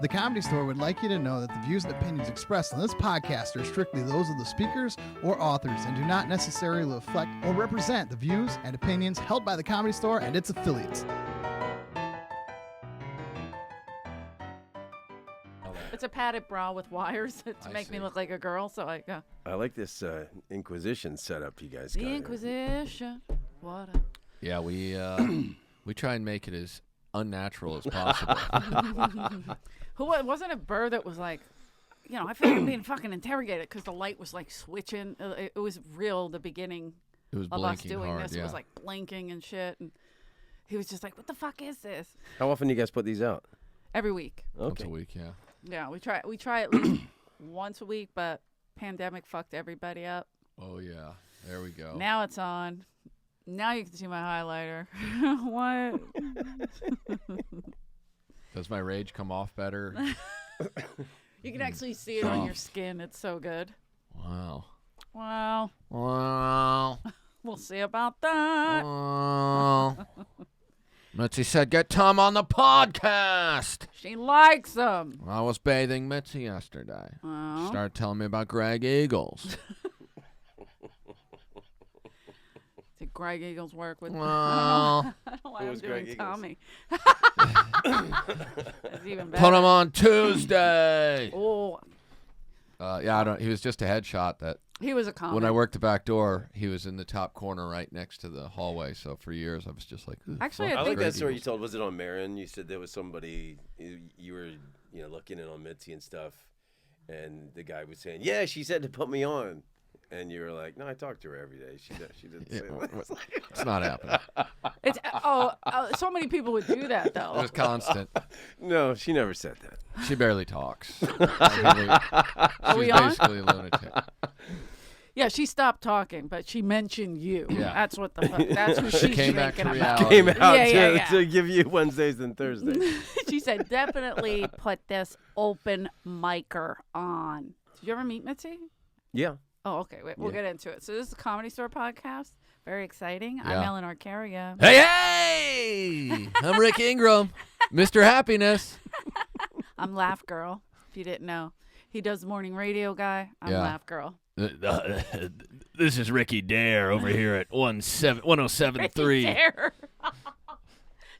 The Comedy Store would like you to know that the views and opinions expressed on this podcast are strictly those of the speakers or authors and do not necessarily reflect or represent the views and opinions held by the Comedy Store and its affiliates. It's a padded bra with wires to make me look like a girl, so I go. I like this Inquisition setup you guys got. The Inquisition. What? Yeah, we try and make it as unnatural as possible. Wasn't a bird that was like, I feel like I'm being fucking interrogated because the light was like switching. It was real. The beginning It was of us blinking doing hard. this, Yeah. it was like blinking and shit, and he was just like, "What the fuck is this?" How often do you guys put these out? Every week. Once a week, yeah. Yeah, we try at least once a week, but pandemic fucked everybody up. Oh yeah, there we go. Now it's on. Now you can see my highlighter. What? Does my rage come off better? You can actually see it on your skin. It's so good. Wow. Well, Wow. we'll see about that. Wow. Mitzi said, "Get Tom on the podcast." She likes them. I was bathing Mitzi yesterday. Oh. She started telling me about Greg Eagles. Did Greg Eagles work with? Well, I don't know why Who I'm was doing Greg Eagles? Tommy. That's even better. put him on Tuesday. Oh, Yeah, he was just a headshot that he was a comic. when I worked the back door, he was in the top corner right next to the hallway. So for years, I was just like, "Ooh, Actually, fuck I I think like Greg that story you Eagles." told. Was it on Marin? You said there was somebody you were looking in on Mitzi and stuff, and the guy was saying, "Yeah, she said to put me on," and you were like, "No, I talk to her every day. She didn't say that." It's not happening. it's so many people would do that It though. was constant. No, she never said that. She barely talks. Are we She's on? basically a lunatic. Yeah, she stopped talking, but she mentioned you. Yeah. That's what that's who She she's came back thinking to about. reality. Came out Yeah. to give you Wednesdays and Thursdays. She said, definitely put this open micer on. Did you ever meet Mitzi? Yeah. Oh, okay. Wait, we'll Yeah. get into it. So this is the Comedy Store podcast. Very exciting. I'm Yeah. Eleanor Carrier. Hey! I'm Rick Ingram, Mr. Happiness. I'm Laugh Girl, if you didn't know. He does morning radio guy. I'm Yeah. Laugh Girl. This is Ricky Dare over here at 1073. Dare.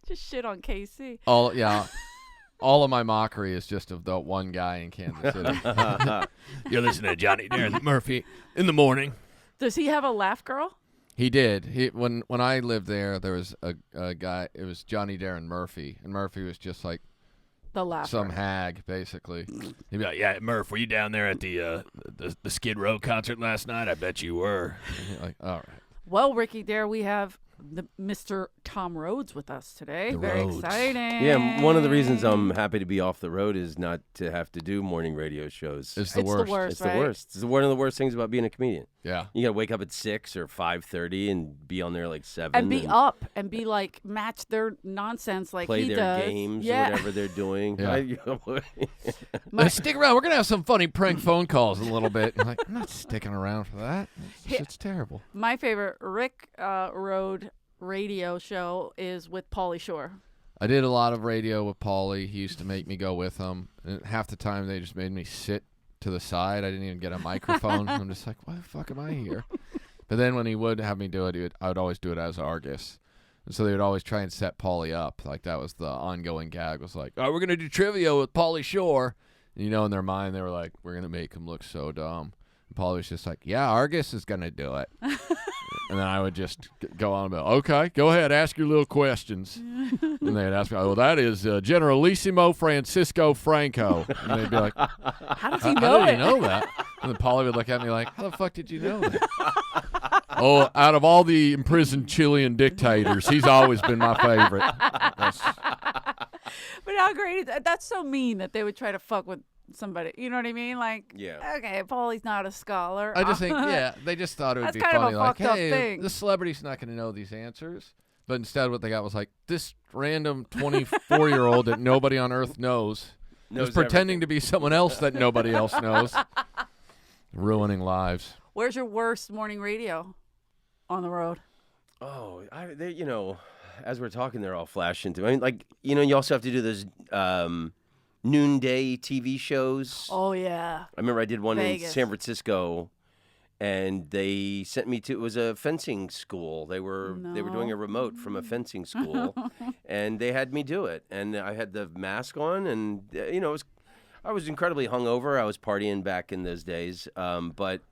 Just shit on KC. All of my mockery is just of the one guy in Kansas City. You're listening to Johnny Dare Murphy in the morning. Does he have a Laugh Girl? He did. When I lived there was a guy. It was Johnny Dare and Murphy was just like The Laugh some hag, basically. He'd be like, "Yeah, Murph, were you down there at the Skid Row concert last night? I bet you were." And you're like, all right. Well, Ricky Dare, we have Mr. Tom Rhodes with us today. The Very Rhodes. exciting. Yeah, one of the reasons I'm happy to be off the road is not to have to do morning radio shows. It's the It's worst. the worst, It's right? the worst. It's one of the worst things about being a comedian. Yeah. You gotta wake up at 6 or 5:30 and be on there like 7. And be up and be like, match their nonsense like play he their does. games Yeah. or whatever they're doing. Yeah. Stick around. We're gonna have some funny prank phone calls in a little bit. I'm like, I'm not sticking around for that. It's terrible. My favorite Rick Road radio show is with Pauly Shore. I did a lot of radio with Pauly. He used to make me go with him. And half the time they just made me sit to the side. I didn't even get a microphone. I'm just like, why the fuck am I here? But then when he would have me do it, I would always do it as Argus. And so they would always try and set Pauly up. Like that was the ongoing gag. Was like, oh, we're gonna do trivia with Pauly Shore. And, in their mind they were like, we're gonna make him look so dumb. And Pauly was just like, yeah, Argus is gonna do it. And then I would just go on about, okay, go ahead, ask your little questions. And they'd ask me, oh, well, that is Generalissimo Francisco Franco. And they'd be like, How does he how know did it? you know that? And then Pauly would look at me like, how the fuck did you know that? Oh, out of all the imprisoned Chilean dictators, he's always been my favorite. But how great is that? That's so mean that they would try to fuck with somebody. You know what I mean? Like, Yeah. okay, Paulie's not a scholar. I just think, they just thought it would That's be kind of a funny. Like, fucked up hey, thing. this celebrity's not going to know these answers. But instead what they got was like, this random 24-year-old that nobody on earth knows is pretending to be someone else that nobody else knows. Ruining lives. Where's your worst morning radio on the road? Oh, as we're talking, they're all flashing through. I mean, like, you also have to do those noonday TV shows. Oh yeah. I remember I did one Vegas. in San Francisco, and they sent me to. It was a fencing school. They were doing a remote from a fencing school, and they had me do it. And I had the mask on, and I was incredibly hungover. I was partying back in those days. But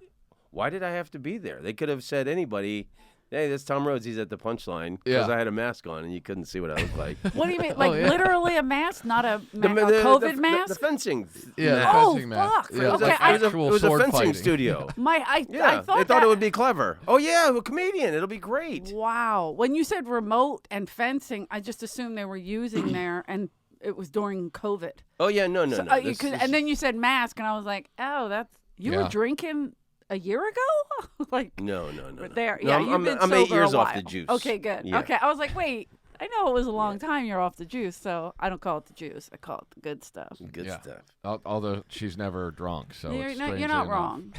why did I have to be there? They could have said anybody. Hey, that's Tom Rhodes. He's at the punchline because I had a mask on and you couldn't see what I looked like. What do you mean? Like literally a mask, not a COVID mask? The fencing. Yeah, mask. the fencing mask. Fuck. Yeah, Okay, it It was a sword fencing fighting. studio. I Yeah, thought they thought it would be clever. Oh yeah, a comedian. It'll be great. Wow. When you said remote and fencing, I just assumed they were using there, and it was during COVID. Oh yeah, no. And then you said mask, and I was like, oh, that's you were drinking a year ago? Like No. there. No, Yeah, I'm, you've been I'm sober 8 years a off the while. juice. Okay, good. Yeah. Okay, I was like, wait. I know it was a long time you're off the juice, so I don't call it the juice. I call it the good stuff. Good Yeah. stuff. Although she's never drunk, so it's You're strangely not enough. wrong.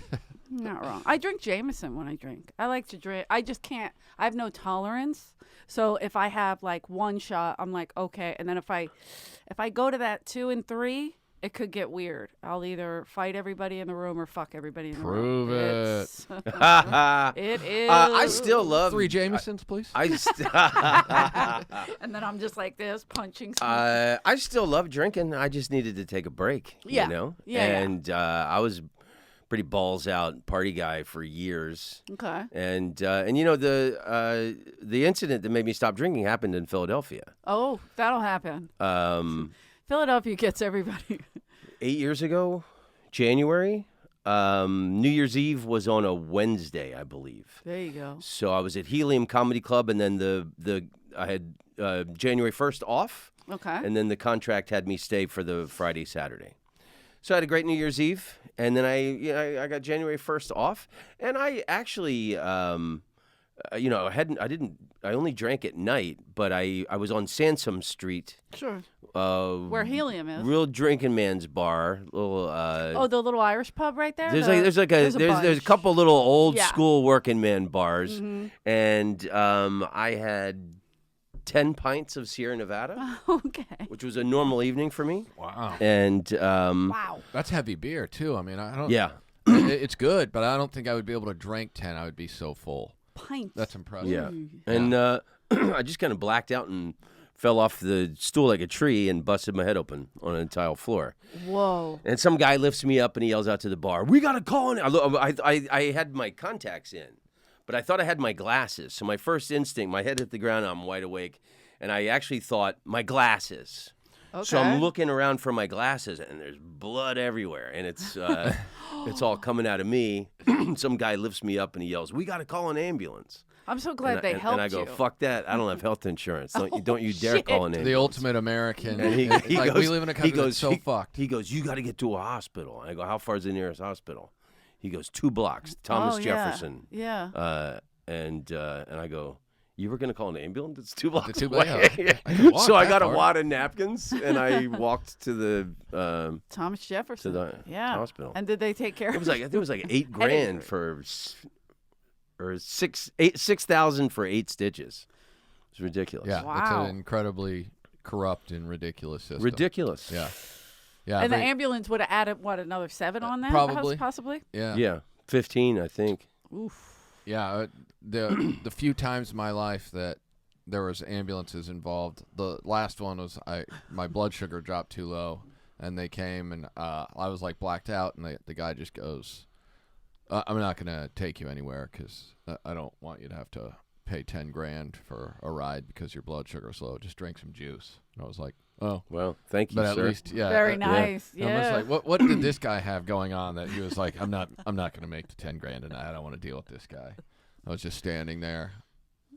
You're not wrong. I drink Jameson when I drink. I like to drink. I just can't. I have no tolerance. So if I have like one shot, I'm like, okay. And then if I go to that 2 and 3, it could get weird. I'll either fight everybody in the room or fuck everybody in the room. Prove it. It's- It is. I still love 3 Jamesons, please. And then I'm just like this, punching. I still love drinking. I just needed to take a break. Yeah. You know? Yeah, yeah. And I was pretty balls out party guy for years. Okay. And the incident that made me stop drinking happened in Philadelphia. Oh, that'll happen. 8 Philadelphia gets everybody. years ago, January. New Year's Eve was on a Wednesday, I believe. There you go. So I was at Helium Comedy Club, and then I had January 1st off, Okay. and then the contract had me stay for the Friday, Saturday. So I had a great New Year's Eve, and then I got January 1st off, and I actually I only drank at night, but I was on Sansom Street. Sure. Where Helium is. Real drinking man's bar. Little. The little Irish pub right there. There's a bunch. couple little old Yeah. school working man bars, Mm-hmm. and I had 10 pints of Sierra Nevada, Okay. which was a normal evening for me. Wow. And Wow. That's heavy beer, too. I mean, I don't. yeah, It's good, but I don't think I would be able to drink 10. I would be so full. Pints. That's impressive. yeah, and I just kind of blacked out and fell off the stool like a tree and busted my head open on an tile floor. Whoa. And some guy lifts me up and he yells out to the bar, "We got to call in." I had my contacts in, but I thought I had my glasses. So my first instinct, my head hit the ground, I'm wide awake, and I actually thought, my glasses. Okay. So I'm looking around for my glasses, and there's blood everywhere, and it's all coming out of me. Some guy lifts me up and he yells, "We got to call an ambulance." I'm so glad they helped and I go, you. "Fuck that! I don't have health insurance. Don't you dare call an ambulance." The ultimate American. And he like, goes, we live in a country that's so fucked. He goes, "You got to get to a hospital." I go, "How far is the nearest hospital?" He goes, 2 blocks, Thomas yeah. Jefferson. Yeah. And I go, "You were going to call an ambulance? It's 2 blocks 2 away." blocks. I can walk So I that got a far. wad of napkins, and I walked to the Thomas Jefferson. to the hospital. And did they take care It of was like, I think it was like $8,000 for, or 6,000 for 8 stitches. It's ridiculous. Yeah, it's Wow. an incredibly corrupt and ridiculous system. Ridiculous. Yeah. Yeah. And the very- ambulance would have added, what, another 7 on that? Probably. Possibly? yeah. Yeah. 15, I think. Oof. Yeah, the few times in my life that there was ambulances involved, the last one was my blood sugar dropped too low, and they came and I was like blacked out, and the guy just goes, "I'm not gonna take you anywhere because I don't want you to have to pay $10,000 for a ride because your blood sugar's low. Just drink some juice." And I was like, "Oh." Well, thank you, But at sir. least, yeah. Very nice. I'm just like, what did this guy have going on that he was like, I'm not going to make the $10,000 tonight. I don't want to deal with this guy. I was just standing there,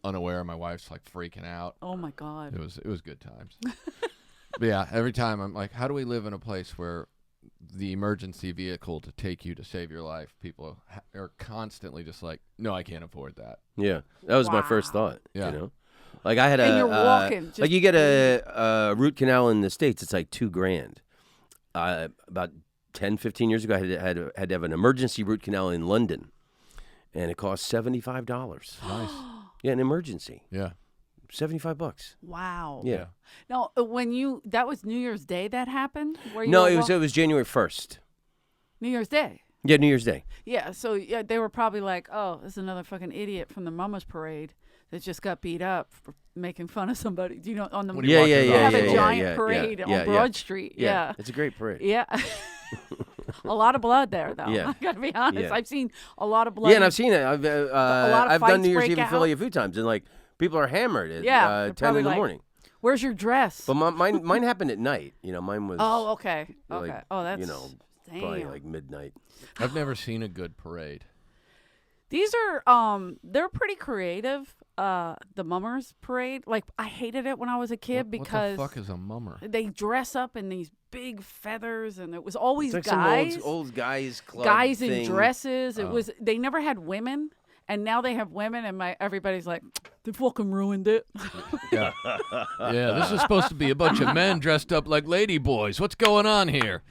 unaware. My wife's like freaking out. Oh, my God. It was good times. But yeah, every time I'm like, how do we live in a place where the emergency vehicle to take you to save your life, people are constantly just like, no, I can't afford that. Yeah, that was my first Wow. thought. Yeah. You know, like I had And a you're walking, like just- you get a root canal in the States, it's like $2,000. About 10, 15 years ago, I had to have an emergency root canal in London, and it cost $75. Nice. Yeah, an emergency. Yeah. $75. Wow. Yeah. No, that was New Year's Day that happened? Where you No, were it was January 1st. New Year's Day. Yeah, New Year's Day. Yeah, so they were probably like, oh, this is another fucking idiot from the Mama's Parade that just got beat up for making fun of somebody. Do you know, on the What are you walking they around? have a Yeah, giant parade on Broad Street. Yeah. It's a great parade. Yeah. A lot of blood there, though. Yeah. I got to be honest. Yeah. I've seen a lot of blood. Yeah, and I've seen it. I've of done New Year's fights Eve in break Philly out. a few times, and like people are hammered at they're 10 probably in the like, morning. Where's your dress? But mine happened at night. Mine was. Oh, okay. like, Okay. Oh, that's probably damn. like midnight. I've never seen a good parade. These are they're pretty creative. The Mummers Parade. Like I hated it when I was a kid because what the fuck is a mummer? they dress up in these big feathers, and it was always It's like guys. some old guys club guys thing. in dresses. Oh. It was they never had women, and now they have women, and everybody's like, they fucking ruined it. Yeah. Yeah, this is supposed to be a bunch of men dressed up like lady boys. What's going on here?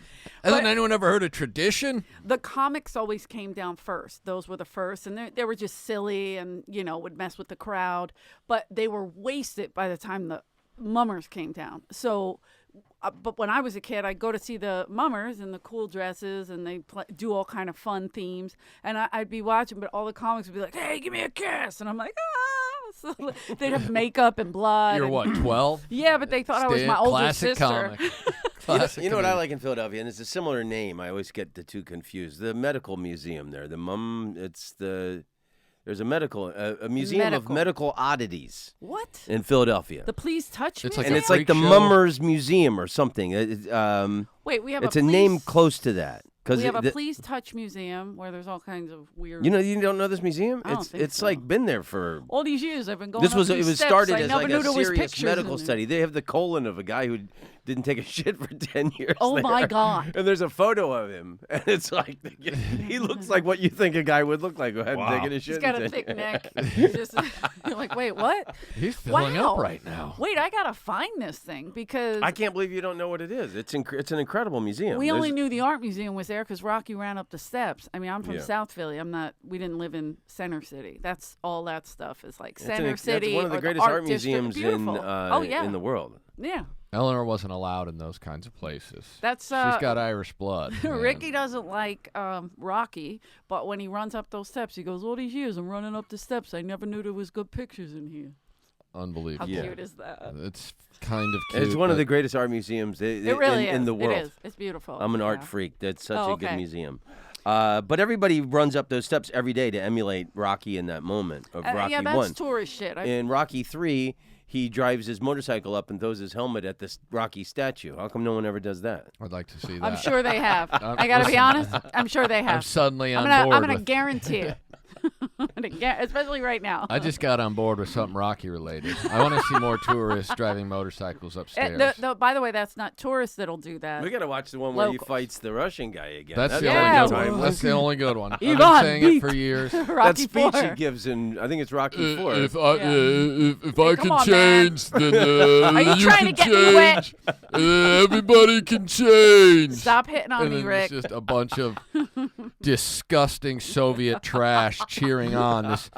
Hasn't anyone ever heard of tradition? The comics always came down first. Those were the first, and they were just silly and would mess with the crowd. But they were wasted by the time the Mummers came down. So. But when I was a kid, I'd go to see the Mummers in the cool dresses, and they do all kind of fun themes. And I'd be watching, but all the comics would be like, "Hey, give me a kiss," and I'm like, "Ah!" So they'd have makeup and blood. You're and, what, 12? Yeah, but they thought I was my older Classic sister. comic. You Classic know what I comedian. like in Philadelphia, and it's a similar name. I always get the two confused. The medical museum there. There's a museum of medical oddities What? in Philadelphia. The Please Touch It's Museum? like and a it's like the freak show? Mummers Museum or something. Wait, we have It's a a Please, name close to that. We have a Please Touch Museum where there's all kinds of weird. You don't know this museum? I don't think It's so. like been there for. All these years I've been going. This up was these it was steps. started I as never like knew a there was serious pictures medical in there. study. They have the colon of a guy who didn't take a shit for 10 years. Oh there. my God. And there's a photo of him, and it's like he looks like what you think a guy would look like who hadn't taken a shit. He's got in a 10 thick years. neck. He's just, you're like, wait, what? He's filling Wow. up right now. Wait, I gotta find this thing because I can't believe you don't know what it is. It's an incredible museum. we only There's- knew the art museum was there because Rocky ran up the steps. I mean, I'm from Yeah. South Philly. We didn't live in Center City. That's all that stuff is like it's Center City. That's one of the or greatest art district. museums in Beautiful. Oh yeah, in the world. yeah. Eleanor wasn't allowed in those kinds of places. That's She's got Irish blood. man. Ricky doesn't like Rocky, but when he runs up those steps, he goes, "All these years I'm running up the steps. I never knew there was good pictures in here." How Unbelievable. Yeah. cute is that? It's kind of cute. It's one of but the greatest art museums It really is. in the world. It is. It's beautiful. I'm an art Yeah. freak. That's such Oh, a good okay. museum. But everybody runs up those steps every day to emulate Rocky in that moment of Rocky yeah, that's 1. tourist shit. In Rocky 3, he drives his motorcycle up and throws his helmet at this Rocky statue. How come no one ever does that? I'd like to see that. I'm sure they have. I gotta be honest. I'm sure they I'm have. suddenly on I'm board gonna with. guarantee it. Especially right now. I just got on board with something Rocky related. I want to see more tourists driving motorcycles upstairs. By the way, that's not tourists that'll do that. We got to watch the one where he Locals. fights the Russian guy again. That's the Yeah, only good time. one. That's the only good one. I've been Ivan, saying it beat. for years. That Rocky speech IV. he gives in, I think it's Rocky 4. If I Yeah. if Hey, I come can on, man. change, then Are you you trying can to get me wet? change. Everybody can change. Stop hitting on And me, then Rick. it's just a bunch of disgusting Soviet trash cheering on this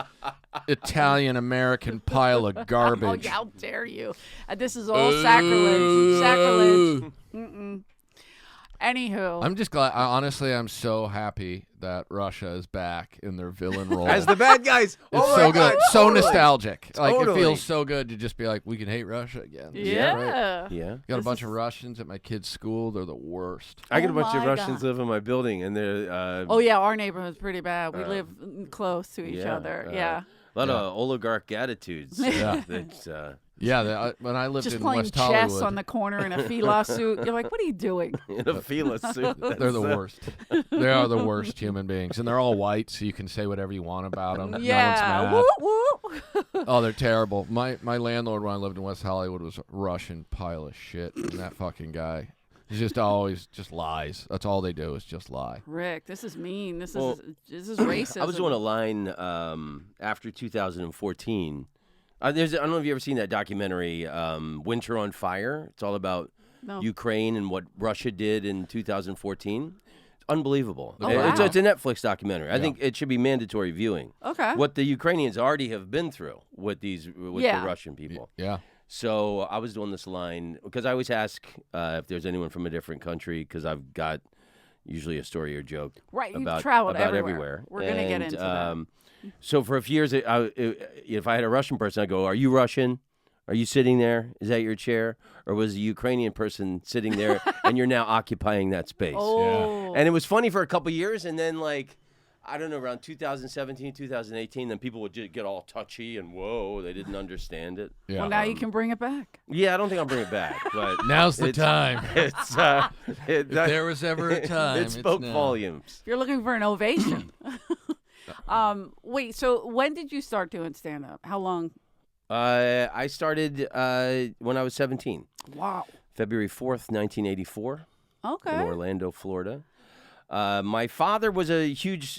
Italian-American pile of Oh, garbage. how dare you? This is all sacrilege. Sacrilege. Mm-mm. Anywho. I'm just glad. Honestly, I'm so happy that Russia is back in their villain role. As the bad guys. It's Oh so my good, God, so totally. nostalgic. Like it Totally. feels so good to just be like, we can hate Russia again. yeah. right. Yeah. Got a This bunch is- of Russians at my kid's school. They're the worst. I get Oh a bunch of my Russians God. live in my building, and they're Oh, yeah, our neighborhood's pretty bad. We Uh, live close to each yeah, other. uh, Yeah. a lot Yeah. of oligarch attitudes. Yeah. That's, Yeah, when I lived Just in playing West chess Hollywood, on the corner in a fila suit. You're like, what are you doing? in a Fila suit. they're the worst. They are the worst human beings, and they're all white, so you can say whatever you want about them. Yeah. No one's mad. Woo, woo. Oh, they're terrible. My landlord when I lived in West Hollywood was a Russian pile of shit, and that fucking guy. He's just always just lies. That's all they do is just lie. Rick, this is mean. This Well, is racism. I was doing a line after 2014. I don't know if you've ever seen that documentary, Winter on Fire. It's all about No. Ukraine and what Russia did in 2014. unbelievable. Oh, It's wow. a Netflix documentary. I think it should be mandatory viewing. Okay. What the Ukrainians already have been through with the Russian people. Yeah. So I was doing this line because I always ask if there's anyone from a different country because I've got usually a story or joke. Right, you've about, traveled about everywhere. We're going to get into that. So for a few years, if I had a Russian person, I'd go, "Are you Russian? Are you sitting there? Is that your chair?" Or was a Ukrainian person sitting there and you're now occupying that space? Oh. And it was funny for a couple years, and then I don't know, around 2017, 2018, then people would just get all touchy and whoa, they didn't understand it. Yeah. Well, now you can bring it back. Yeah, I don't think I'll bring it back, but Now's the time. it's If there was ever a time, it spoke it's now. volumes. If you're looking for an ovation. Wait, so when did you start doing stand-up? How long? I started when I was 17. Wow. February 4th, 1984, in Okay. Orlando, Florida. My father was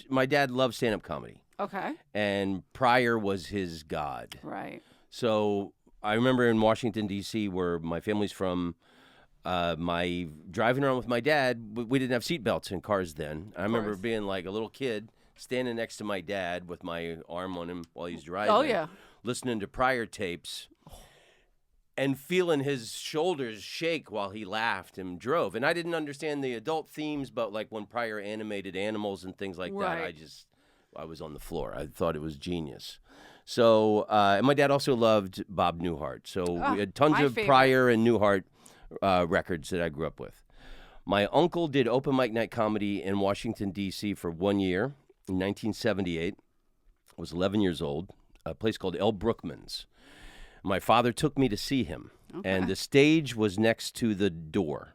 my dad loved stand-up comedy, Okay. and Pryor was his god. Right. So I remember in Washington, D.C., where my family's from, my driving around with my dad, we didn't have seatbelts in cars then. I remember course. being like a little kid, standing next to my dad with my arm on him while he's driving. Oh, yeah. Listening to Pryor tapes and feeling his shoulders shake while he laughed and drove. And I didn't understand the adult themes, but like when Pryor animated animals and things like that, Right. I was on the floor. I thought it was genius. So, and my dad also loved Bob Newhart. So we had tons my of favorite. Pryor and Newhart records that I grew up with. My uncle did open mic night comedy in Washington, D.C. for 1 year in 1978. I was 11 years old. A place called El Brookman's. My father took me to see him, and the stage was next to the door.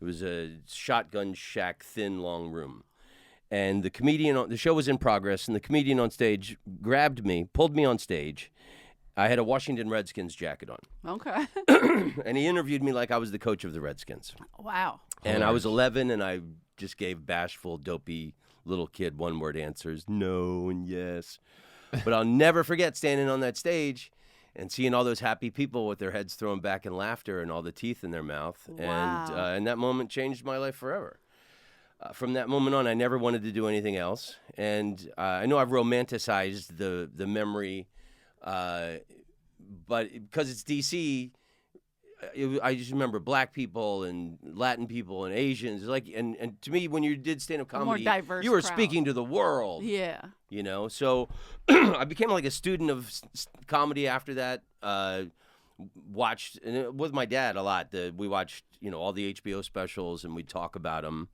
It was a shotgun shack, thin, long room. And the show was in progress, and the comedian on stage grabbed me, pulled me on stage. I had a Washington Redskins jacket on, Okay. and he interviewed me like I was the coach of the Redskins. Wow. And I was 11, and I just gave bashful, dopey little kid one-word answers, no and yes. But I'll never forget standing on that stage and seeing all those happy people with their heads thrown back in laughter and all the teeth in their mouth. Wow. And that moment changed my life forever. From that moment on, I never wanted to do anything else. And I know I've romanticized the memory, but because it's D.C., I just remember black people and Latin people and Asians. And to me, when you did stand-up comedy, diverse you were crowd. speaking to the world. Yeah. You know, so I became like a student of comedy after that. Watched with my dad a lot. We watched, all the HBO specials, and we'd talk about them.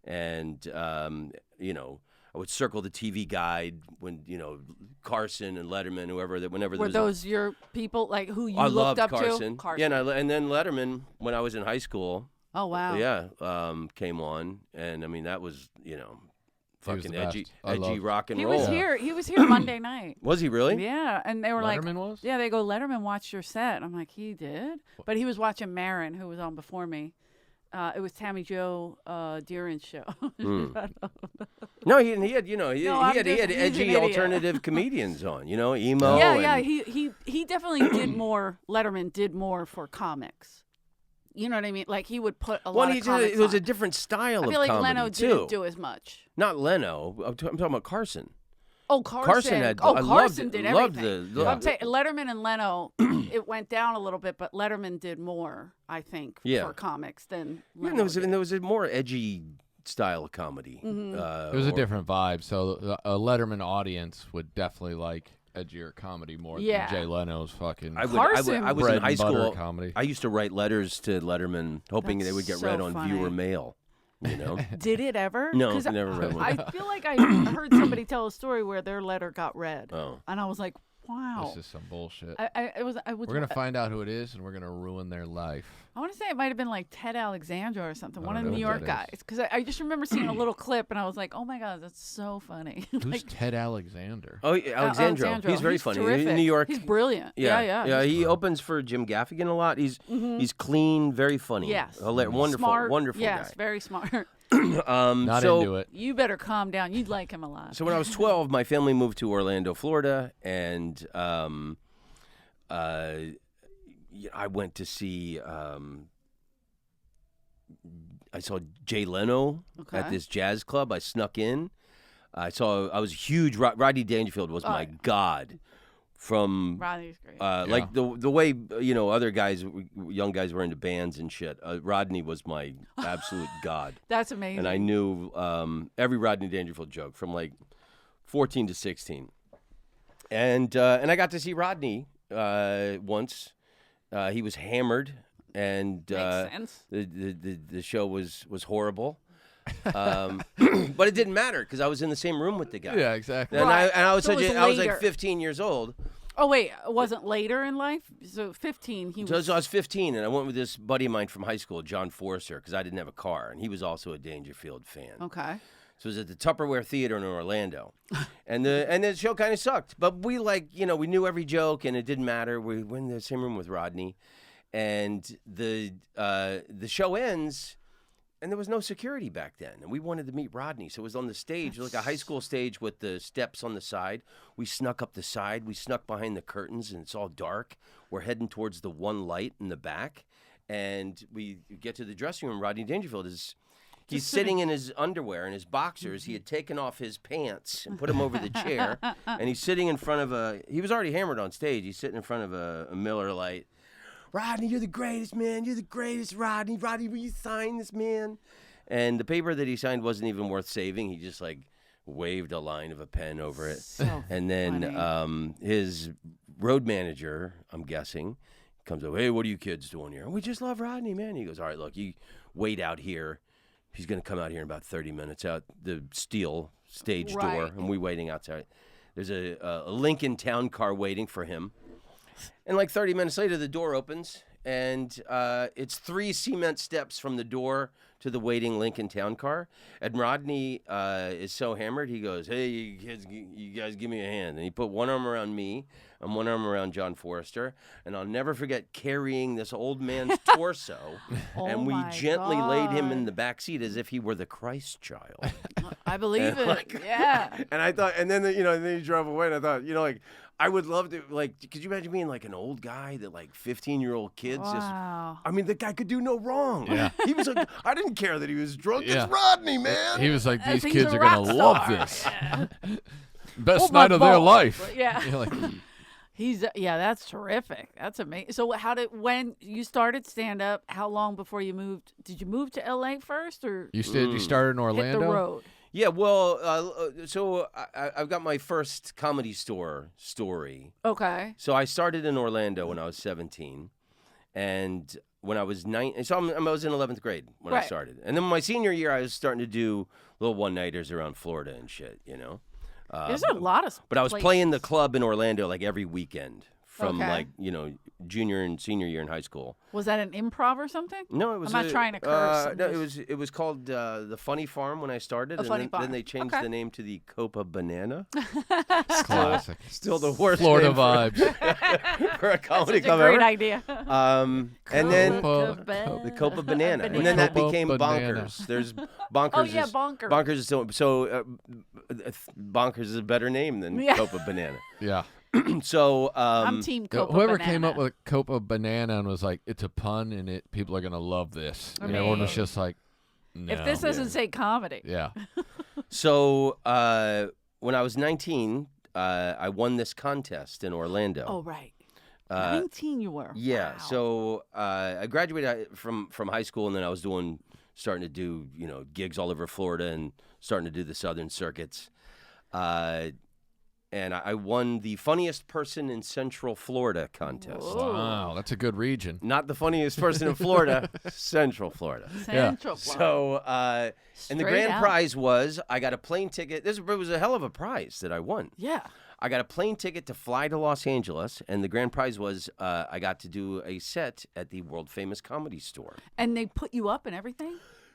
And I would circle the TV guide when Carson and Letterman, whenever Were there was those your people, like who you I looked loved up Carson. to? Carson. Yeah, and then Letterman when I was in high school. Oh, wow. Yeah, came on, and I mean that was fucking the edgy, best. I edgy loved- rock and He roll. was here. He was here Monday night. Was he really? Yeah, and they were like, Letterman was? yeah, they go, Letterman watched your set. I'm like, he did? But he was watching Marin, who was on before me. It was Tammy Jo Deeran's show. No, he had he No, had he's an edgy idiot. alternative comedians on, emo. Yeah, and- he definitely did more. Letterman did more for comics. You know what I mean? Like he would put a lot of comics it was on. a different style I of feel like comedy Leno too. didn't do as much. Not Leno. I'm talking about Carson. Oh, Carson. had. Oh, I Carson loved, did loved everything. the. I'm saying Letterman and Leno, it went down a little bit, but Letterman did more, I think, Yeah. for comics than Yeah, Leno and there was a more edgy style of comedy. Mm-hmm. It was a different vibe. So a Letterman audience would definitely like edgier comedy more Yeah. than Jay Leno's fucking I was bread in high and butter school. comedy. I used to write letters to Letterman, hoping That's they would get so read on funny. viewer mail. Did it ever? No, 'Cause never read one. I feel like I heard somebody tell a story where their letter got read, Oh. and I was like, "Wow!" This is some bullshit. I was. We're gonna find out who it is, and we're gonna ruin their life. I want to say it might have been like Ted Alexandra or something, I one of don't the New know who York that guys. Because I just remember seeing a little clip, and I was like, "Oh my god, that's so funny!" Who's like, Ted Alexander? Oh, yeah, Alexandro. He's very funny. Terrific. In New York. He's brilliant. Yeah. He opens for Jim Gaffigan a lot. He's clean, very funny. Yes. Wonderful, Smart. wonderful Yes, guy. very smart. Not so, into it. You better calm down. You'd like him a lot. So when I was 12, my family moved to Orlando, Florida, and I went to see Jay Leno at this jazz club. I snuck in. I was huge. Rodney Dangerfield was my god. From Rodney's great. Like the way other guys, young guys were into bands and shit. Rodney was my absolute god. That's amazing. And I knew every Rodney Dangerfield joke from like 14 to 16. And I got to see Rodney once. He was hammered, and Makes sense. the show was horrible. But it didn't matter because I was in the same room with the guy. Yeah, exactly. And Right. I was So it was I was like later. 15 years old. Oh wait, it wasn't later in life. So 15, he was. So I was 15, and I went with this buddy of mine from high school, John Forster, because I didn't have a car, and he was also a Dangerfield fan. Okay. So it was at the Tupperware Theater in Orlando, and the show kind of sucked. But we we knew every joke, and it didn't matter. We were in the same room with Rodney, and the show ends, and there was no security back then, and we wanted to meet Rodney. So it was on the stage, like a high school stage with the steps on the side. We snuck up the side. We snuck behind the curtains, and it's all dark. We're heading towards the one light in the back, and we get to the dressing room. Rodney Dangerfield He's sitting in his underwear and his boxers. He had taken off his pants and put them over the chair, and he's sitting in front of he was already hammered on stage. He's sitting in front of a Miller Lite. Rodney, you're the greatest, man. You're the greatest, Rodney. Rodney, will you sign this, man? And the paper that he signed wasn't even worth saving. He just waved a line of a pen over it. So and then his road manager, I'm guessing, comes up, hey, what are you kids doing here? We just love Rodney, man. He goes, all right, look, you wait out here. He's going to come out here in about 30 minutes out the steel stage door, and we waiting outside. There's a Lincoln Town car waiting for him. And 30 minutes later, the door opens, and it's 3 cement steps from the door to the waiting Lincoln Town car. And Rodney is so hammered, he goes, hey, you kids, you guys give me a hand. And he put one arm around me and one arm around John Forrester. And I'll never forget carrying this old man's torso. And we gently laid him in the back seat as if he were the Christ child. I believe it. Yeah. And I thought, and then, then he drove away, and I thought, I would love to, could you imagine being an old guy that 15-year-old kids Wow. the guy could do no wrong. Yeah. He was I didn't care that he was drunk. Yeah. It's Rodney, man. He was like, these He's kids a are going to rock love star. this. Yeah. Best Hold my night of their ball. life. Yeah. You're like, That's terrific. That's amazing. So when you started stand up, how long before you moved? Did you move to LA first or you started in hit Orlando? the road? Yeah, well, so I've got my first comedy store story. Okay. So I started in Orlando when I was 17, and when I was 9, so I was in 11th grade when I started. And then my senior year, I was starting to do little one-nighters around Florida and shit, There's a lot of But I was places. playing the club in Orlando every weekend from Okay. junior and senior year in high school. Was that an improv or something? No, it was. I'm not trying to curse. I'm No, just- it was called the Funny Farm when I started, The and Funny then Farm. they changed Okay. the name to the Copa Banana. Classic. Still the worst Florida name vibes. for a comedy Such a club great ever. idea. And then Copa- the Copa Banana, and then that Copa became Banana. Bonkers. There's Bonkers. Oh, yeah, is, Bonkers. Bonkers is so Bonkers is a better name than Yeah. Copa Banana. Yeah. So I'm team Copa Whoever Banana. came up with Copa Banana and was like, it's a pun and people are going to love this. I And everyone was mean, just like, no. If this doesn't say comedy. Yeah. So when I was 19, I won this contest in Orlando. Oh, right. Uh, 19 you were. Yeah. Wow. So I graduated from high school, and then I was starting to do gigs all over Florida and starting to do the Southern circuits. And I won the funniest person in Central Florida contest. Whoa. Wow. That's a good region. Not the funniest person in Florida, Central Florida. Central Florida. So, and the Straight grand out. prize was I got a plane ticket. It was a hell of a prize that I won. Yeah. I got a plane ticket to fly to Los Angeles, and the grand prize was I got to do a set at the world famous Comedy Store. And they put you up and everything?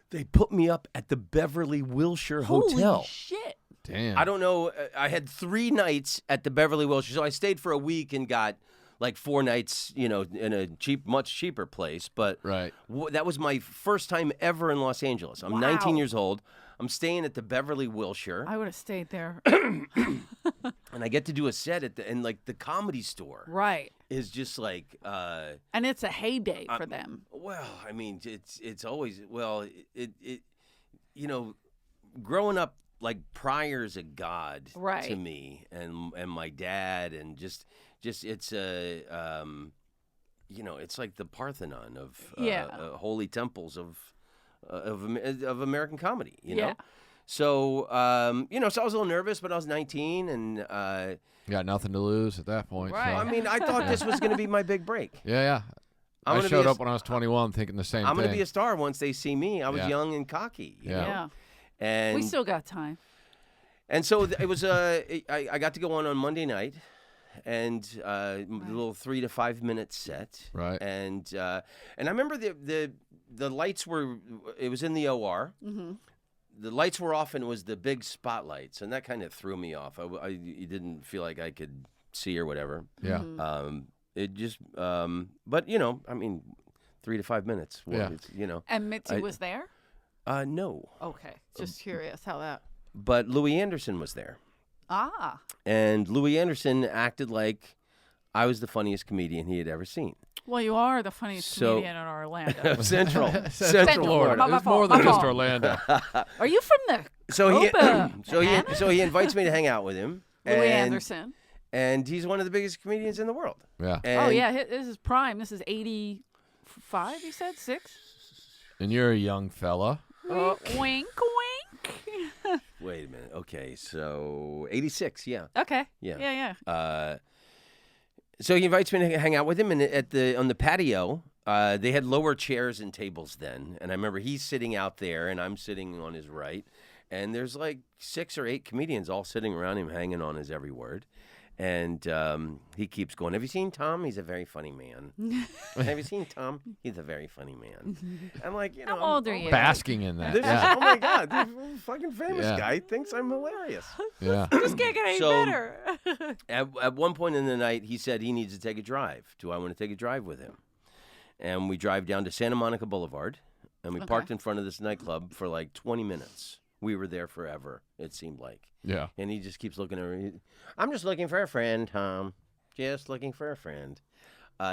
They put me up at the Beverly Wilshire Hotel. Holy shit. Damn. I don't know. I had 3 nights at the Beverly Wilshire, so I stayed for a week and got 4 nights, in a much cheaper place. But Right. that was my first time ever in Los Angeles. I'm 19 years old. I'm staying at the Beverly Wilshire, I would have stayed there. and I get to do a set at the and like the Comedy Store Right. is just like. And it's a heyday for them. Well, I mean, it's always it you know, growing up like Pryor's a god Right. to me, and my dad, and just it's a you know, it's like the Parthenon of holy temples of American comedy, you know. So you know, so I was a little nervous, but I was 19, and You got nothing to lose at that point. Right. So. I mean, I thought this was going to be my big break. Yeah. I'm I gonna showed be a up when I was 21 thinking the same I'm thing. going to be a star once they see me. I was Yeah. young and cocky, you know? Yeah. And We still got time. And so it was. I got to go on Monday night, and a little 3 to 5 minute set. Right. And I remember the lights were. It was in the OR. Mm-hmm. The lights were off, and it was the big spotlights, and that kind of threw me off. I didn't feel like I could see or whatever. Yeah. Mm-hmm. It just. But you know, I mean, 3 to 5 minutes. Well, Yeah. It's, you know. And Mitzi was there? No. Okay. Just curious how that. But Louis Anderson was there. Ah. And Louis Anderson acted like I was the funniest comedian he had ever seen. Well, you are the funniest comedian in Orlando. Central Central Florida. My It's fault, more than my just fault. Orlando. Are you from the So he invites me to hang out with him. Louis and, Anderson? And he's one of the biggest comedians in the world. Yeah. And Oh, yeah. This is prime. This is 85, you said? 6? And you're a young fella. Wink, wink. Wait a minute. Okay, so 86, yeah. Okay. Yeah. Yeah. So he invites me to hang out with him, and on the patio, they had lower chairs and tables then. And I remember he's sitting out there, and I'm sitting on his right. And there's like 6 or 8 comedians all sitting around him, hanging on his every word. And he keeps going, have you seen Tom? He's a very funny man. Have you seen Tom? He's a very funny man. I'm like, you know. How old are you? Basking in that. This Yeah. is, oh, my God. This fucking famous Yeah. guy thinks I'm hilarious. Yeah. Just can't get any So- better. At one point in the night, he said he needs to take a drive. Do I want to take a drive with him? And we drive down to Santa Monica Boulevard, and we parked in front of this nightclub for like 20 minutes. We were there forever, it seemed like. Yeah. And he just keeps looking at me. I'm just looking for a friend, Tom. Just looking for a friend.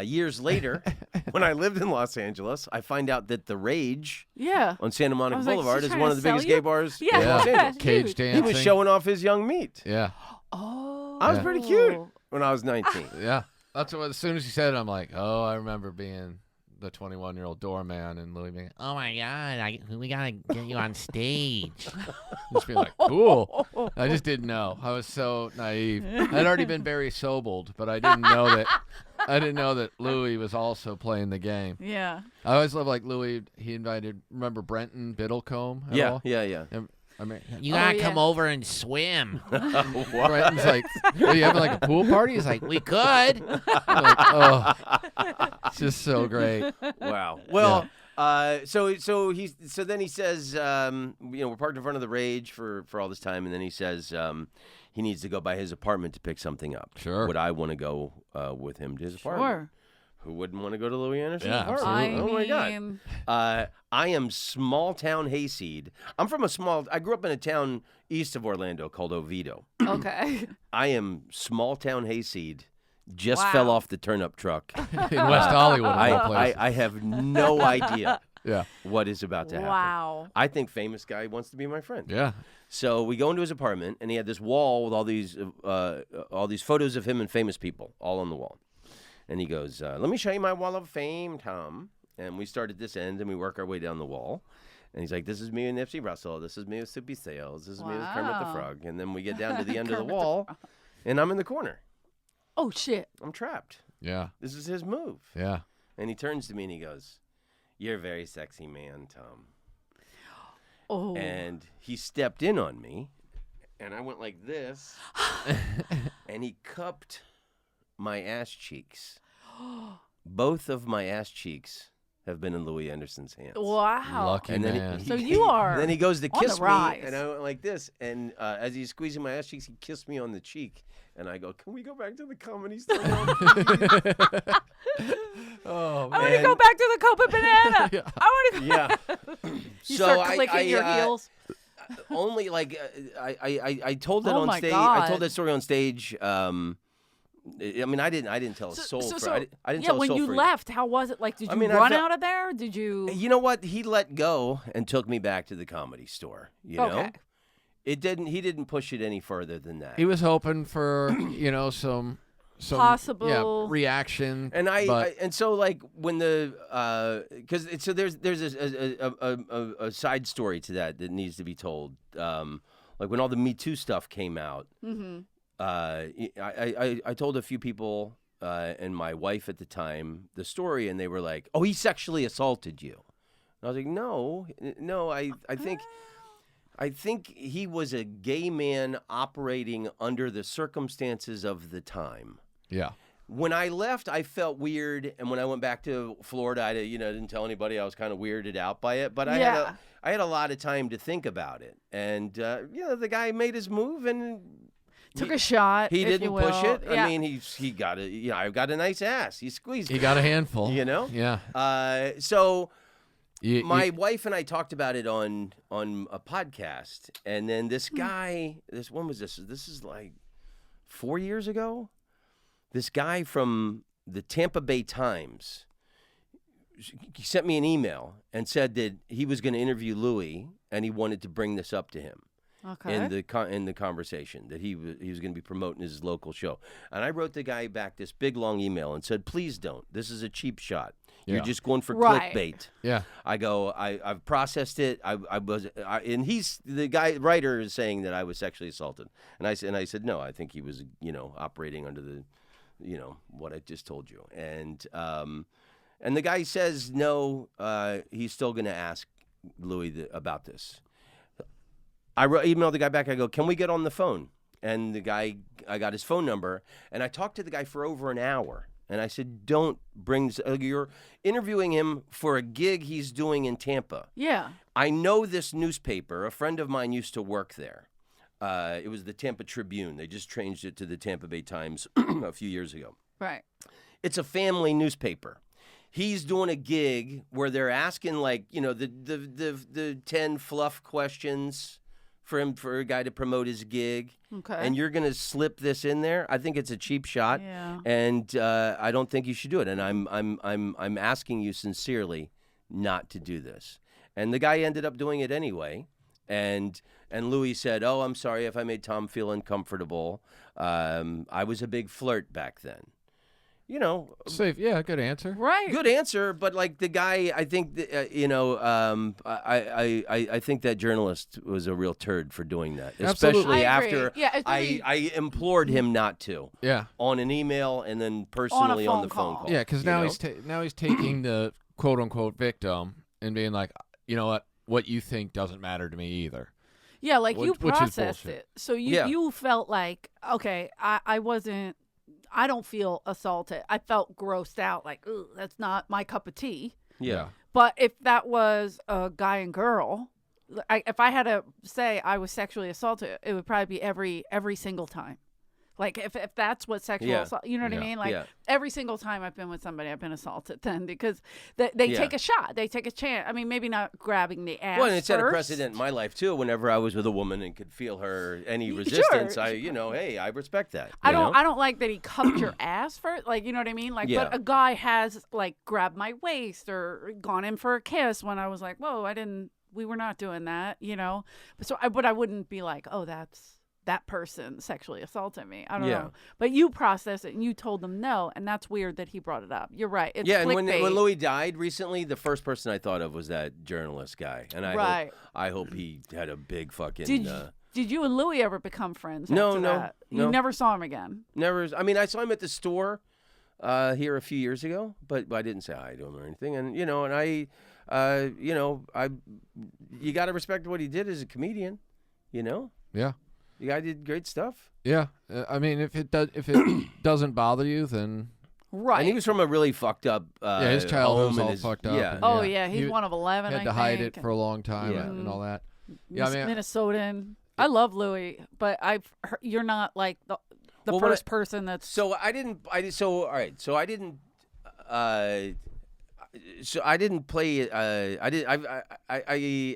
Years later, when I lived in Los Angeles, I find out that The Rage Yeah. on Santa Monica was like, Boulevard "She's is trying one to of the sell biggest you?" gay bars Yeah. in Los Angeles. Cage Dude. dancing. He was showing off his young meat. Yeah. Oh. I was pretty cute when I was 19. Yeah. That's what. As soon as he said it, I'm like, oh, I remember being the 21-year-old doorman and Louis being, oh my God, we gotta get you on stage. Just being like, cool. I just didn't know. I was so naive. I'd already been very sobered, but I didn't know that Louis was also playing the game. Yeah. I always love like Louis. He invited. Remember Brenton Biddlecombe? At all? Yeah. I mean, You gotta come over and swim. Brenton's like, are you having like a pool party? He's like, we could. I'm like, oh, it's just so great. Wow. Well, so then he says, we're parked in front of the Rage for all this time, and then he says he needs to go by his apartment to pick something up. Sure. Would I want to go with him to his apartment? Sure. Who wouldn't want to go to Louis Anderson's Yeah, apartment? absolutely. Oh my God. I am small town hayseed. I grew up in a town east of Orlando called Oviedo. Okay. I am small town hayseed. Just Wow. fell off the turnip truck. In West Hollywood, of all places. I have no idea Yeah. what is about to happen. Wow. I think famous guy wants to be my friend. Yeah. So we go into his apartment, and he had this wall with all these photos of him and famous people all on the wall. And he goes, let me show you my wall of fame, Tom. And we start at this end, and we work our way down the wall. And he's like, this is me and Nipsey Russell. This is me with Soupy Sales. This is me with Kermit the Wow. Frog. And then we get down to the end of the Kermit the wall, Frog. and I'm in the corner. Oh, shit. I'm trapped. Yeah. This is his move. Yeah. And he turns to me, and he goes, you're a very sexy man, Tom. Oh. And he stepped in on me, and I went like this, and he cupped my ass cheeks. Both of my ass cheeks have been in Louis Anderson's hands. Wow. Lucky And then man. he- So you are And then he goes to on kiss the me, rise. and I went like this. And as he's squeezing my ass cheeks, he kissed me on the cheek. And I go, can we go back to the Comedy Store now, please?" Oh, I want to man. go back to the Copa Banana. Yeah. I want to go. Yeah. You So start clicking your heels. only like I told that Oh on my stage. God. I told that story on stage. I mean, I didn't tell a soul. I didn't tell a when soul you for- left, how was it? Like, did you I mean, I run felt- out of there? Did you? You know what? He let go and took me back to the Comedy Store. You know, Okay. it didn't. He didn't push it any further than that. He was hoping for some Possible And reaction. but and so like when the because so there's a side story to that needs to be told. Like when all the Me Too stuff came out, I told a few people and my wife at the time the story, and they were like, "Oh, he sexually assaulted you." And I was like, "No, I think he was a gay man operating under the circumstances of the time." yeah. When I left, I felt weird, and when I went back to Florida, I didn't tell anybody. I was kind of weirded out by it, but I had a lot of time to think about it, and the guy made his move and took a shot. He if didn't you will. push it. Yeah. I mean, he got it. I've got a nice ass. He squeezed He it. got a handful. Yeah. So my wife and I talked about it on a podcast, and then this guy, when was this? This is like 4 years ago. This guy from the Tampa Bay Times, he sent me an email and said that he was going to interview Louis, and he wanted to bring this up to him Okay. in the conversation, that he was going to be promoting his local show. And I wrote the guy back this big long email and said, "Please don't. This is a cheap shot. You're Yeah. just going for Right. clickbait." Yeah. I go, I've processed it. And he's the guy writer is saying that I was sexually assaulted, and I said no. I think he was operating under the what I just told you, and the guy says no. He's still going to ask Louis about this. I emailed the guy back. I go, "Can we get on the phone?" And the guy, I got his phone number, and I talked to the guy for over an hour. And I said, "Don't bring this. You're interviewing him for a gig he's doing in Tampa. Yeah. I know this newspaper. A friend of mine used to work there. It was the Tampa Tribune. They just changed it to the Tampa Bay Times a few years ago. Right. It's a family newspaper. He's doing a gig where they're asking the 10 fluff questions for a guy to promote his gig. Okay. And you're going to slip this in there? I think it's a cheap shot. Yeah. And I don't think you should do it. And I'm asking you sincerely not to do this. And the guy ended up doing it anyway. And Louis said, "Oh, I'm sorry if I made Tom feel uncomfortable. I was a big flirt back then." Safe. Yeah. Good answer. Right. Good answer, but like the guy, I think I think that journalist was a real turd for doing that, Absolutely. especially I agree. after Yeah, it's I implored him not to Yeah. on an email and then personally on phone the phone call. call. Yeah. Because now he's taking the quote unquote victim and being like, you know what you think doesn't matter to me either. Yeah, like you Which is processed bullshit. it. So Yeah. you felt like, okay, I don't feel assaulted. I felt grossed out, like, ooh, that's not my cup of tea. Yeah. But if that was a guy and girl, if I had to say I was sexually assaulted, it would probably be every single time. Like if that's what sexual Yeah. assault, you know what I Yeah. mean? Like Yeah. every single time I've been with somebody, I've been assaulted then because they Yeah. take a shot, they take a chance. I mean, maybe not grabbing the ass. Well, and it set a first. precedent in my life too. Whenever I was with a woman and could feel any Sure. resistance, hey, I respect that. I you don't. know? I don't like that he cupped your ass first. Like, you know what I mean? Like, Yeah. but a guy has like grabbed my waist or gone in for a kiss when I was like, whoa, we were not doing that, But I wouldn't be like, oh, that's that person sexually assaulted me. I don't Yeah. know. But you processed it and you told them no, and that's weird that he brought it up. You're right. It's Yeah, and when clickbait. Louis died recently, the first person I thought of was that journalist guy, and I hope he had a big fucking. Did you and Louis ever become friends? No, after no, that? no. You never saw him again. Never. I mean, I saw him at the store here a few years ago, but I didn't say hi to him or anything. And you got to respect what he did as a comedian. Yeah. The guy did great stuff. Yeah. I mean, if it doesn't bother you, then Right. And he was from a really fucked up. his childhood was home and all his- fucked up. Yeah. and Oh yeah, he's He one of 11. had to I hide think. it for a long time Yeah. and all that. Yeah, I mean, Minnesotan. I love Louis, but I've heard, you're not like the Well, first person that's. So I didn't. So all right. So I didn't. So I didn't play. I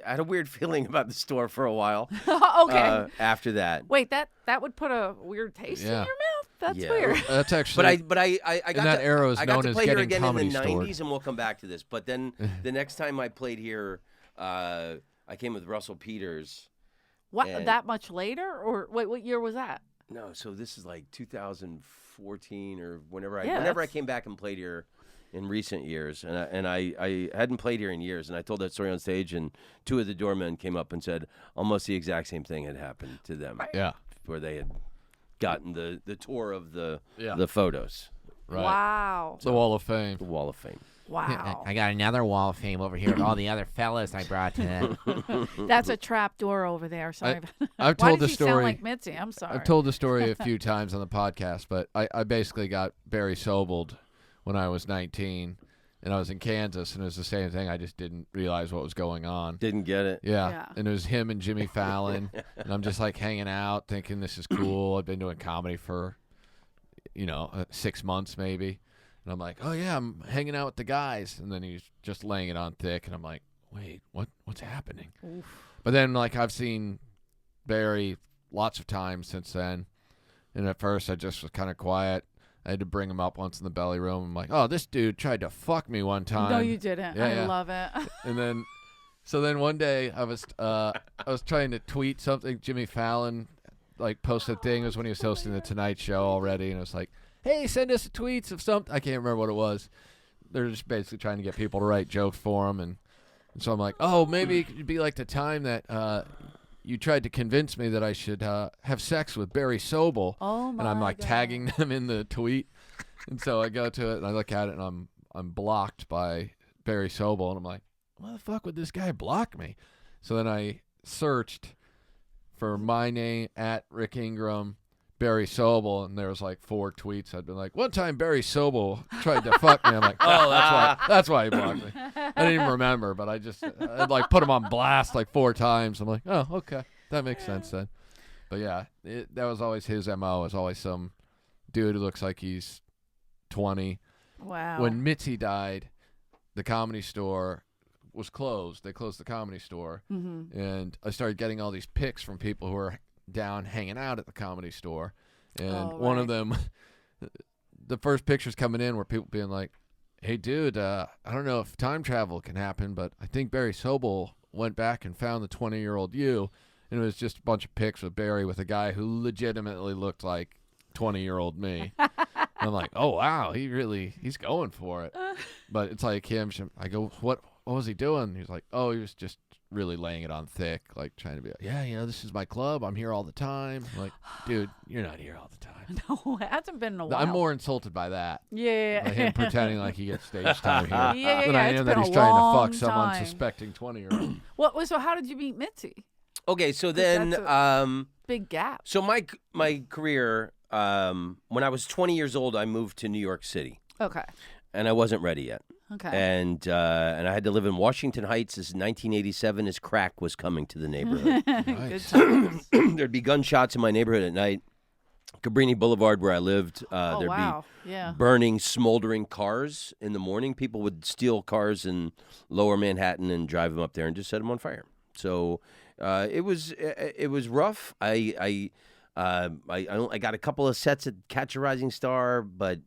had a weird feeling about the store for a while. Okay. After that. Wait, that would put a weird taste in your mouth. That's Yeah. weird. That's actually. But I got that era is I got known to as play here getting again in comedy the stored. 90s, and we'll come back to this. But then the next time I played here, I came with Russell Peters. What? And- That much later? Or wait, what year was that? No, so this is like 2014 or whenever Yeah, I that's- came back and played here in recent years, and I hadn't played here in years, and I told that story on stage, and two of the doormen came up and said almost the exact same thing had happened to them, Yeah. where they had gotten the tour of the Yeah. photos, Right. Wow. The Wall of Fame. the Wall of Fame. Wow. I got another wall of fame over here with all the other fellas I brought today. That's a trap door over there. Sorry. I've Why told does the he sound story. like Mitzi? I'm sorry. I've told the story a few times on the podcast, but I basically got Barry Sobeled when I was 19, and I was in Kansas, and it was the same thing. I just didn't realize what was going on. Didn't get it. Yeah. And it was him and Jimmy Fallon, and I'm just like hanging out, thinking this is cool. I've been doing comedy for, 6 months maybe, and I'm like, oh yeah, I'm hanging out with the guys, and then he's just laying it on thick, and I'm like, wait, what's happening? Oof. But then like I've seen Barry lots of times since then, and at first I just was kind of quiet. I had to bring him up once in the belly room. I'm like, oh, this dude tried to fuck me one time. No, you didn't. Yeah, I yeah. love it. And then one day I was trying to tweet something. Jimmy Fallon like posted a thing. It was when he was hosting the Tonight Show already, and it was like, hey, send us tweets of something. I can't remember what it was. They're just basically trying to get people to write jokes for him, and so I'm like, oh, maybe it could be like the time that you tried to convince me that I should have sex with Barry Sobel. Oh my And I'm like God. tagging them in the tweet, and so I go to it and I look at it, and I'm blocked by Barry Sobel, and I'm like, why the fuck would this guy block me? So then I searched for my name at Rick Ingram, Barry Sobel, and there was like 4 tweets. I'd been like, one time Barry Sobel tried to fuck me. I'm like, oh, that's why he blocked me. I didn't even remember, but I'd like put him on blast like 4 times. I'm like, oh, okay, that makes sense then. But yeah, that was always his MO. Is always some dude who looks like he's 20. Wow. When Mitzi died, the Comedy Store was closed. They closed the Comedy Store, and I started getting all these pics from people who were down hanging out at the Comedy Store, and one of them, the first pictures coming in were people being like, hey dude, I don't know if time travel can happen, but I think Barry Sobel went back and found the 20-year-old you. And it was just a bunch of pics with Barry with a guy who legitimately looked like 20-year-old me. And I'm like, oh wow, he's going for it. But it's like him. I go, what was he doing? He's like, oh, he was just really laying it on thick, like trying to be like, yeah, this is my club. I'm here all the time. I'm like, dude, you're not here all the time. No, it hasn't been in a while. I'm more insulted by that. Yeah. By him pretending like he gets stage time here. Yeah, than I it's am that been he's a trying to long fuck some time. unsuspecting 20-year-old. So how did you meet Mitzi? Okay, so then, that's Big gap. so my career, when I was 20 years old, I moved to New York City, Okay. and I wasn't ready yet. Okay. And I had to live in Washington Heights as 1987 as crack was coming to the neighborhood. Good Nice. times. There'd be gunshots in my neighborhood at night. Cabrini Boulevard, where I lived, Oh, there'd wow. be Yeah. burning, smoldering cars in the morning. People would steal cars in Lower Manhattan and drive them up there and just set them on fire. So it was rough. I got a couple of sets at Catch a Rising Star, but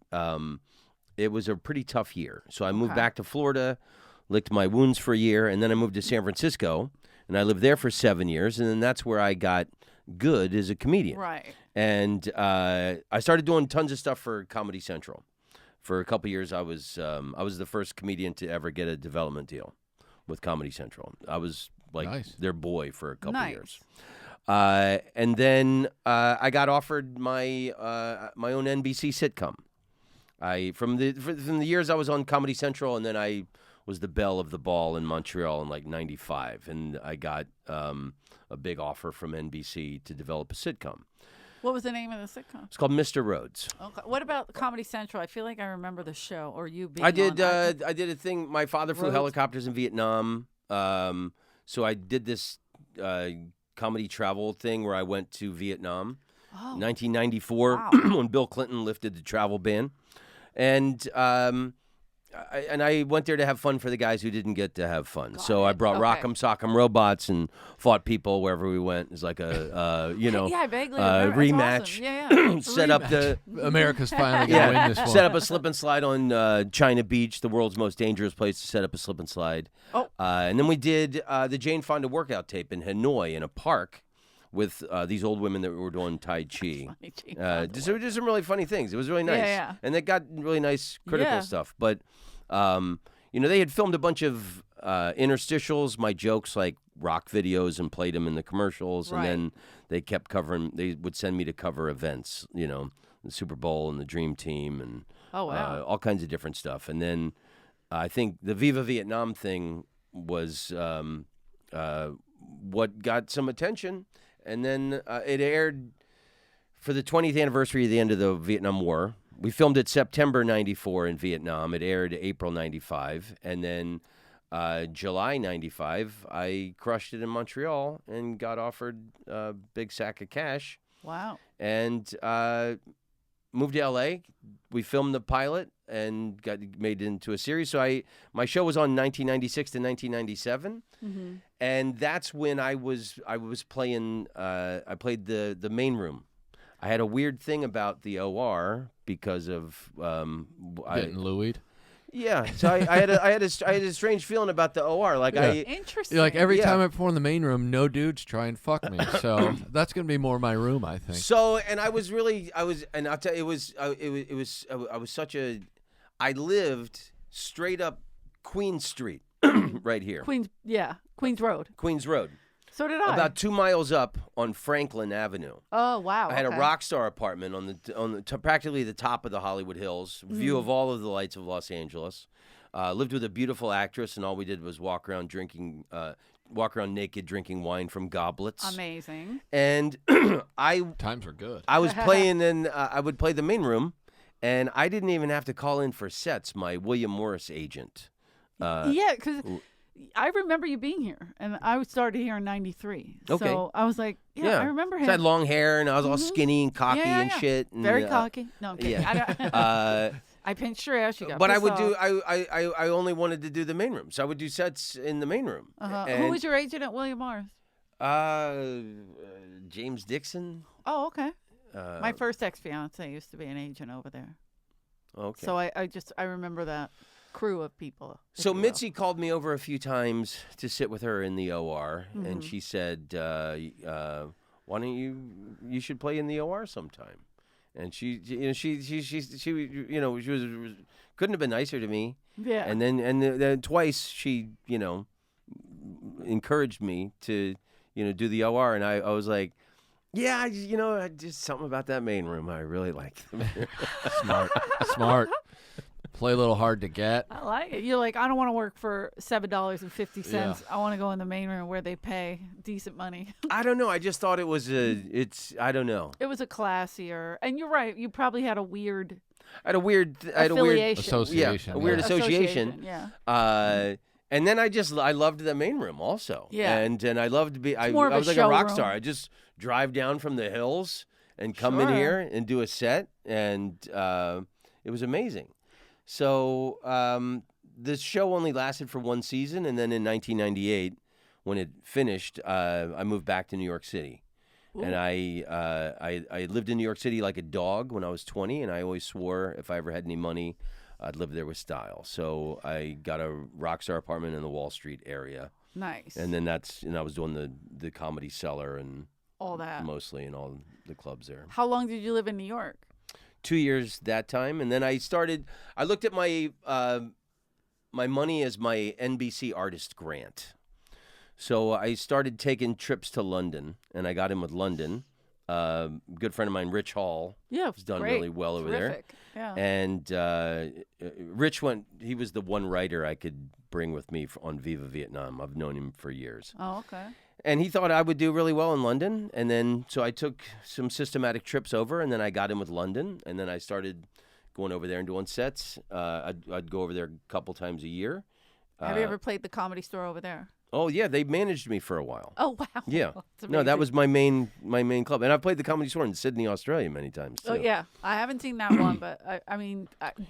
it was a pretty tough year. So I moved Okay. back to Florida, licked my wounds for a year, and then I moved to San Francisco, and I lived there for 7 years, and then that's where I got good as a comedian. Right. And I started doing tons of stuff for Comedy Central. For a couple years, I was the first comedian to ever get a development deal with Comedy Central. I was like Nice. their boy for a couple Nice. years. And then I got offered my own NBC sitcom. From the years I was on Comedy Central, and then I was the belle of the ball in Montreal in like '95, and I got a big offer from NBC to develop a sitcom. What was the name of the sitcom? It's called Mr. Rhodes. Okay. What about Comedy Central? I feel like I remember the show, or you being I did. on. I did a thing. My father flew Rhodes. helicopters in Vietnam, so I did this comedy travel thing where I went to Vietnam, 1994, Wow. when Bill Clinton lifted the travel ban, and and I went there to have fun for the guys who didn't get to have fun. So I brought Okay. Rock'em Sock'em Robots and fought people wherever we went. It's like a yeah, I vaguely remember. That's rematch. awesome. Yeah. Set up the America's finally gonna win this one. set up a slip and slide on China Beach, the world's most dangerous place to set up a slip and slide. Oh. And then we did the Jane Fonda workout tape in Hanoi in a park with these old women that were doing Tai Chi. Just some really funny things. It was really nice. Yeah. And they got really nice critical Yeah. stuff. But, they had filmed a bunch of interstitials, my jokes, like rock videos, and played them in the commercials. Right. And then they kept covering, they would send me to cover events, the Super Bowl and the Dream Team and Oh, wow. all kinds of different stuff. And then I think the Viva Vietnam thing was what got some attention. And then it aired for the 20th anniversary of the end of the Vietnam War. We filmed it September 94 in Vietnam. It aired April 95. And then July 95, I crushed it in Montreal and got offered a big sack of cash. Wow. And moved to L.A. We filmed the pilot and got made into a series. So my show was on 1996 to 1997. Mm-hmm. And that's when I was playing. I played the main room. I had a weird thing about the OR because of Getting louied. Yeah, so I had a strange feeling about the OR. Like Yeah. Interesting. Like every Yeah. time I perform in the main room, no dudes try and fuck me. So that's gonna be more my room, I think. So, and I'll tell you, I lived straight up Queen Street, right here, Queens Road. Queens Road, So did I. about 2 miles up on Franklin Avenue. Oh, wow. I had okay. a rock star apartment on practically the top of the Hollywood Hills, view of all of the lights of Los Angeles. Lived with a beautiful actress, and all we did was walk around naked, drinking wine from goblets. Amazing. And Times were good. I was playing, and I would play the main room, and I didn't even have to call in for sets. My William Morris agent. Yeah, because I remember you being here, and I started here in '93. Okay. So I was like, I remember him. So I had long hair, and I was all skinny and cocky and shit. And, Very cocky. No, I'm kidding. Yeah. I pinched your ass. You got But I pissed would off. do. I only wanted to do the main room, so I would do sets in the main room. Who was your agent at William Morris? James Dixon. Oh, okay. My first ex-fiance used to be an agent over there. Okay. So I remember that crew of people. if So you will. Mitzi called me over a few times to sit with her in the OR, and she said, "Why don't you should play in the OR sometime?" And she was couldn't have been nicer to me. Yeah. And then twice she encouraged me to do the OR, and I was like, yeah, just something about that main room I really like. Smart. Play a little hard to get. I like it. You're like, I don't want to work for $7.50. Yeah. I want to go in the main room where they pay decent money. I don't know. I just thought it was I don't know. It was a classier, and you're right. You probably had a weird I had a weird affiliation. Association. a weird yeah. association. Yeah. And then I loved the main room also. Yeah. And I loved to be. I more of a was like a rock showroom. star. I just drive down from the hills and come in Sure. here and do a set, and it was amazing. So the show only lasted for one season, and then in 1998, when it finished, I moved back to New York City. Ooh. And I lived in New York City like a dog when I was 20, and I always swore if I ever had any money, I'd live there with style. So I got a rock star apartment in the Wall Street area, Nice. and then I was doing the Comedy Cellar and all that. mostly in all the clubs there. How long did you live in New York? 2 years that time, and then I looked at my my money as my NBC artist grant. So I started taking trips to London, and I got in with London. Good friend of mine, Rich Hall, Yeah, has done great. really well over there. Terrific. Yeah. And Rich he was the one writer I could bring with me on Viva Vietnam. I've known him for years. Oh, okay. And he thought I would do really well in London. And then, so I took some systematic trips over, and then I got in with London. And then I started going over there and doing sets. I'd go over there a couple times a year. Have you ever played the Comedy Store over there? Oh yeah, they managed me for a while. Oh wow. Yeah. That's No, that amazing. was my main club, and I've played the Comedy Store in Sydney, Australia, many times. Oh too. yeah, I haven't seen that one, but I mean,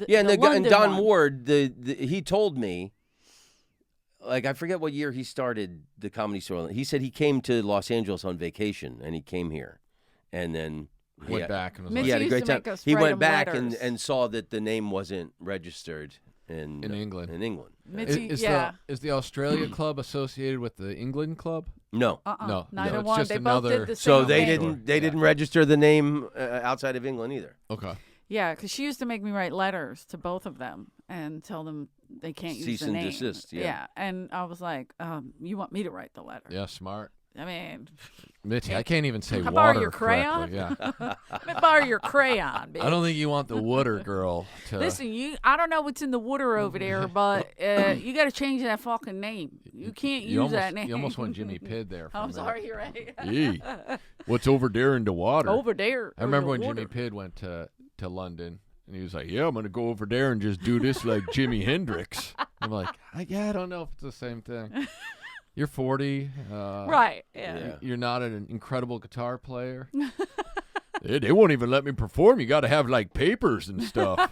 Yeah, and the and London Don one. Ward, he told me, like I forget what year he started the Comedy Store. He said he came to Los Angeles on vacation, and he came here, and then Went back and was Mitch he like, had a used great to time. make us He write went him back letters. and saw that the name wasn't registered in England. In England. Mitzi, Is yeah. the Australia club associated with the England club? No. No, neither it's one. just They another- both did the So same they thing. didn't. They Yeah. didn't register the name outside of England either. Okay. Yeah, because she used to make me write letters to both of them and tell them they can't use Cease the and name. desist, yeah. and I was like, you want me to write the letter? Yeah, smart. I mean, Mitzi, I can't even say Can I water borrow your crayon? correctly. Yeah. let me borrow your crayon, bitch. I don't think you want the water girl to. Listen, I don't know what's in the water over there, but you got to change that fucking name. You can't use almost, that name. You almost went Jimmy Pidd there. For a I'm minute. sorry, you're right. Yee. What's over there in the water? Over there. I remember when over Jimmy water. Pidd went to London, and he was like, "Yeah, I'm gonna go over there and just do this like Jimi Hendrix." I'm like, I don't know if it's the same thing. You're 40. Right. Yeah. Yeah. You're not an incredible guitar player. They won't even let me perform. You got to have like papers and stuff.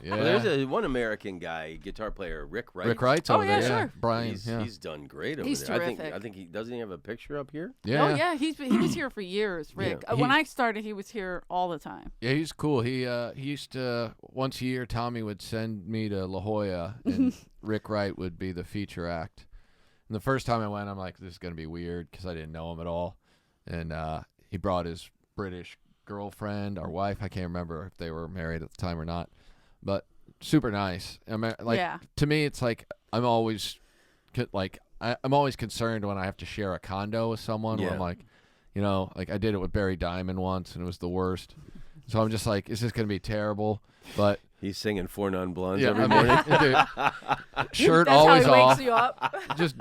Yeah. Well, there's one American guy, guitar player, Rick Wright. Rick Wright's Oh, over yeah, there. sure. Brian. He's, yeah. he's done great over He's there. terrific. I think he doesn't he have a picture up here? yeah. Oh yeah, he was here for years, Rick. Yeah. When I started, he was here all the time. Yeah, he's cool. He used to once a year. Tommy would send me to La Jolla, and Rick Wright would be the feature act. And the first time I went, I'm like, this is gonna be weird because I didn't know him at all. And he brought his British girlfriend or wife. I can't remember if they were married at the time or not, but super nice. I mean, like Yeah. to me, it's like I'm always I'm always concerned when I have to share a condo with someone. Where Yeah. I'm like, like I did it with Barry Diamond once, and it was the worst. So I'm just like, is this gonna be terrible? But He's singing Four Non Blondes yeah, every I mean, morning. dude, shirt That's always how he off, wakes you up. just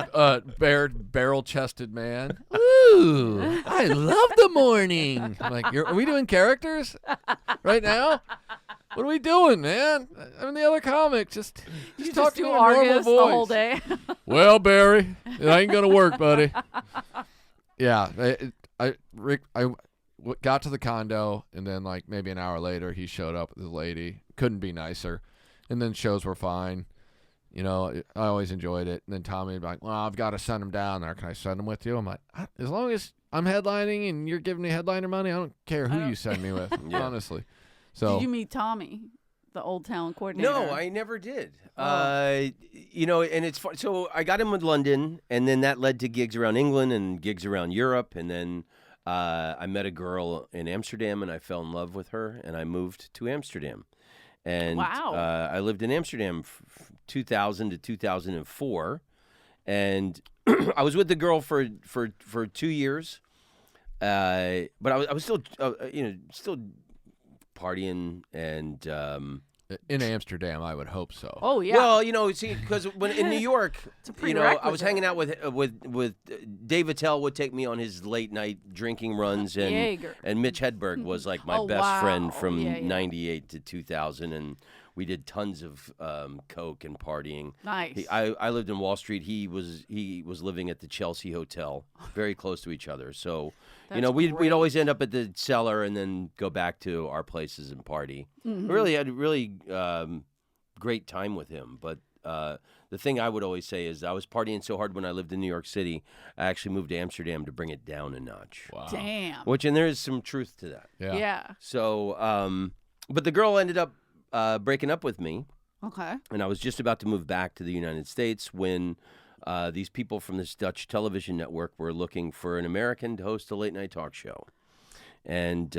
barrel-chested man. Ooh, I love the morning. I'm like, are we doing characters right now? What are we doing, man? I'm in the other comic. Just You talk just to do me in normal Argus the whole voice. day. Well, Barry, it ain't gonna work, buddy. Yeah, I got to the condo, and then like maybe an hour later, he showed up with his lady. Couldn't be nicer. And then shows were fine. I always enjoyed it. And then Tommy would be like, "Well, I've got to send him down there. Can I send him with you?" I'm like, as long as I'm headlining and you're giving me headliner money, I don't care who you send me with. Yeah. Honestly. So Did you meet Tommy, the old talent coordinator? No, I never did. Oh. And it's fun. So I got him with London, and then that led to gigs around England and gigs around Europe, and then I met a girl in Amsterdam, and I fell in love with her, and I moved to Amsterdam. And Wow. I lived in Amsterdam from 2000 to 2004, and I was with the girl for 2 years, but I was still still partying and. in Amsterdam, I would hope so. Oh yeah. Well, see, because when in New York, a I was hanging out with Dave Attell would take me on his late night drinking runs, and Jaeger. Mitch Hedberg was like my Oh, best wow. friend from Yeah, yeah. '98 to 2000, and we did tons of coke and partying. Nice. I lived in Wall Street. He was living at the Chelsea Hotel, very close to each other. So That's we'd great. always end up at the cellar and then go back to our places and party. Mm-hmm. Really had a really great time with him. But the thing I would always say is I was partying so hard when I lived in New York City. I actually moved to Amsterdam to bring it down a notch. Wow. Damn. And there is some truth to that. Yeah. Yeah. So, but the girl ended up breaking up with me. Okay. And I was just about to move back to the United States when these people from this Dutch television network were looking for an American to host a late night talk show. And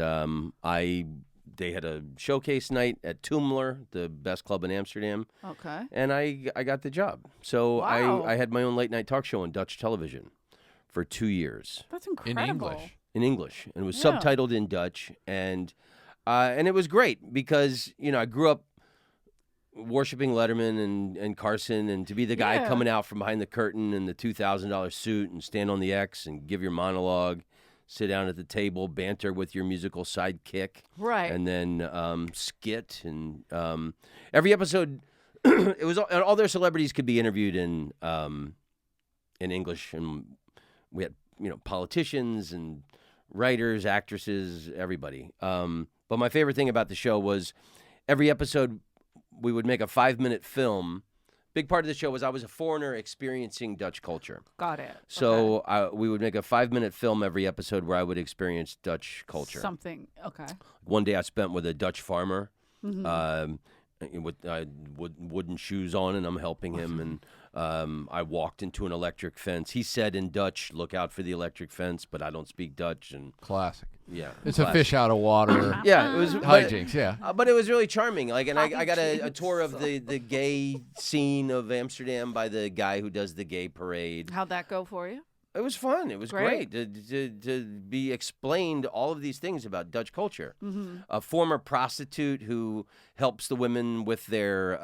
they had a showcase night at Toomler, the best club in Amsterdam, Okay. and I got the job. So Wow. I had my own late night talk show on Dutch television for 2 years That's In incredible. English. in English, and it was Yeah. subtitled in Dutch, and it was great because I grew up worshiping Letterman and Carson, and to be the guy Yeah. coming out from behind the curtain in the $2,000 suit and stand on the X and give your monologue, sit down at the table, banter with your musical sidekick, Right. and then skit, and every episode, it was all their celebrities could be interviewed in in English, and we had politicians and writers, actresses, everybody. But my favorite thing about the show was every episode we would make a 5-minute film. Big part of the show was I was a foreigner experiencing Dutch culture. Got it. So we would make a 5-minute film every episode where I would experience Dutch culture. Something. Okay. One day I spent with a Dutch farmer Mm-hmm. with wooden shoes on, and I'm helping him. And I walked into an electric fence. He said in Dutch, "Look out for the electric fence," but I don't speak Dutch. And Classic. yeah, It's a fish out of water. Yeah, it was Hijinks, yeah. But it was really charming. Like, and I got a tour of the gay scene of Amsterdam by the guy who does the gay parade. How'd that go for you? It was fun. It was great to be explained all of these things about Dutch culture. Mm-hmm. A former prostitute who helps the women with their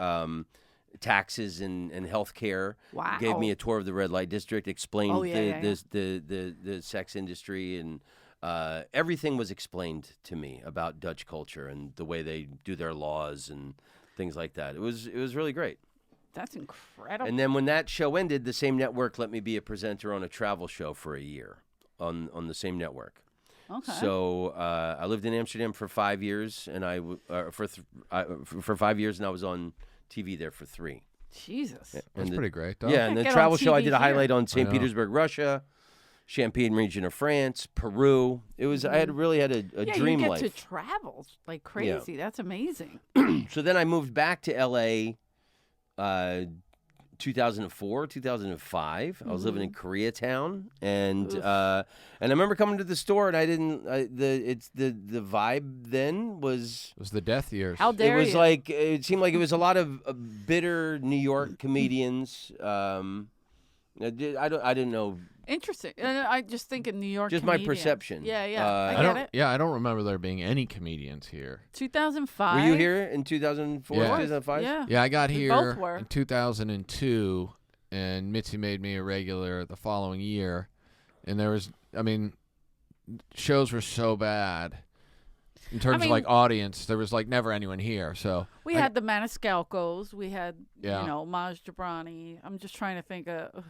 taxes and health care Wow. gave me a tour of the red light district, explained yeah. the sex industry, and everything was explained to me about Dutch culture and the way they do their laws and things like that. It was really great. That's incredible. And then when that show ended, the same network let me be a presenter on a travel show for a year on the same network. Okay. So I lived in Amsterdam for 5 years, and for 5 years, and I was on TV there for 3. Jesus. That's pretty great, though. Yeah, and the Get on travel show I TV did a here. highlight on I St. know. Petersburg, Russia, Champagne region of France, Peru. It was I had really had a Yeah, dream you get life. to travel like crazy. That's amazing. So then I moved back to LA 2004, 2005. I was living in Koreatown, and I remember coming to the store, and I didn't. The vibe then was. It was the death years. How dare It was you? like it seemed like it was a lot of bitter New York comedians. I didn't know. Interesting. I just think in New York. Just my comedians. perception. Yeah, I I I get don't. it. Yeah, I don't remember there being any comedians here. 2005. Were you here in 2004, Yeah. 2005? Yeah. Yeah, I got We here both were. in 2002, and Mitzi made me a regular the following year. And there was, shows were so bad in terms of like audience. There was like never anyone here. So We had the Maniscalcos. We had, Yeah. Maj Jabrani. I'm just trying to think of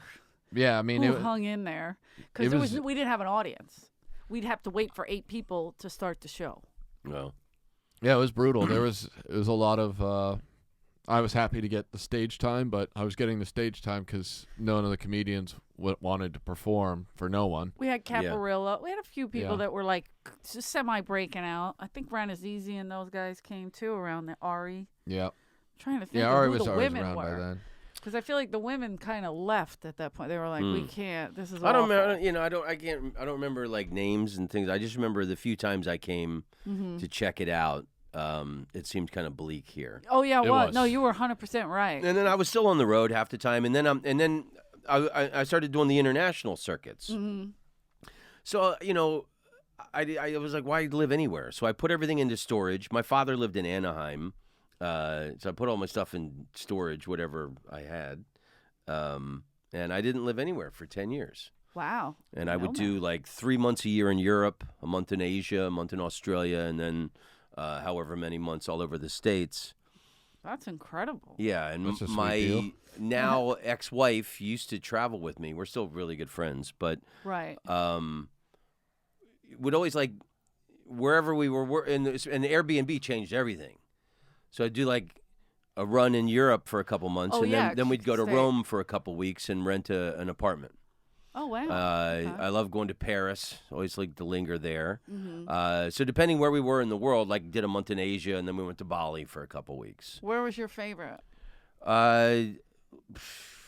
yeah, who hung in there. it Because was- we didn't have an audience. We'd have to wait for 8 people to start the show. No. yeah, it was brutal. It was a lot of. I was happy to get the stage time, but I was getting the stage time because none of the comedians wanted to perform for no one. We had Caparilla. We had a few people Yeah. that were like just semi breaking out. I think Ranazizi and those guys came too around the Ari. Yeah, I'm trying to think yeah. of Ari who was the always women around by were. then. Because I feel like the women kind of left at that point. They were like, we can't. This is I don't awful. remember. I don't remember like names and things. I just remember the few times I came to check it out. It seemed kind of bleak here. Oh, yeah, It what? was. No, you were 100% right. And then I was still on the road half the time, and then I started doing the international circuits. Mm-hmm. So I was like, why live anywhere? So I put everything into storage. My father lived in Anaheim, so I put all my stuff in storage, whatever I had, and I didn't live anywhere for 10 years. Wow. And I would do like 3 months a year in Europe, a month in Asia, a month in Australia, and then however many months all over the States. That's incredible. Yeah, and That's a sweet my deal. now ex-wife used to travel with me. We're still really good friends, but Right. would always like wherever we were, and the Airbnb changed everything. So I'd do like a run in Europe for a couple months, Oh, and yeah, then we'd go to stay. Rome for a couple weeks and rent an apartment. Oh, wow. Okay. I love going to Paris. Always like to linger there. Mm-hmm. So depending where we were in the world, like did a month in Asia, and then we went to Bali for a couple weeks. Where was your favorite?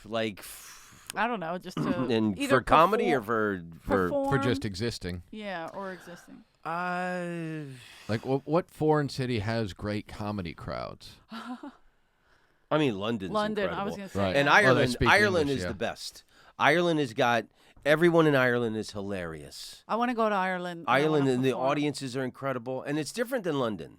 Like I don't know, just to and either for comedy or perform- for For just perform? existing. Yeah, or existing. Like, what foreign city has great comedy crowds? I mean London's London, incredible. I was going to say. Right. And that. Oh, they Ireland, speak Ireland English, is yeah. the best. Ireland has got everyone in Ireland is hilarious. I want to go to Ireland. I Ireland wanna and the perform. audiences are incredible, and it's different than London,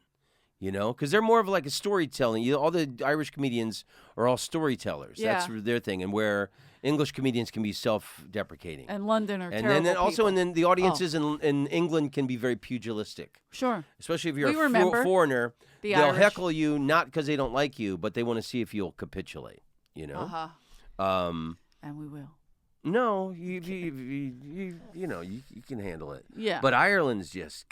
because they're more of like a storytelling. All the Irish comedians are all storytellers. That's Yeah. their thing, and where English comedians can be self-deprecating. And London are And terrible then also, people. and then the audiences in England can be very pugilistic, Sure. especially if you're We a remember foreigner. the They'll Irish. heckle you not because they don't like you, but they want to see if you'll capitulate. Uh-huh. Um, And we will. No, you know you can handle it. Yeah. But Ireland's just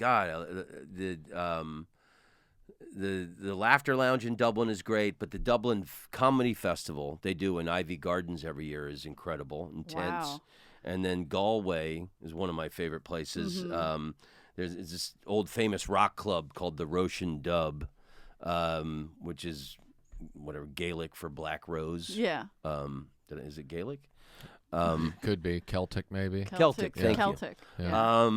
the Laughter Lounge in Dublin is great, but the Dublin Comedy Festival they do in Ivy Gardens every year is incredible, intense. Wow. And then Galway is one of my favorite places. There's this old famous rock club called the Roshan Dub, which is whatever Gaelic for Black Rose. Yeah. Is it Gaelic? Could be Celtic, maybe. Celtic, thank you. Celtic. Yeah.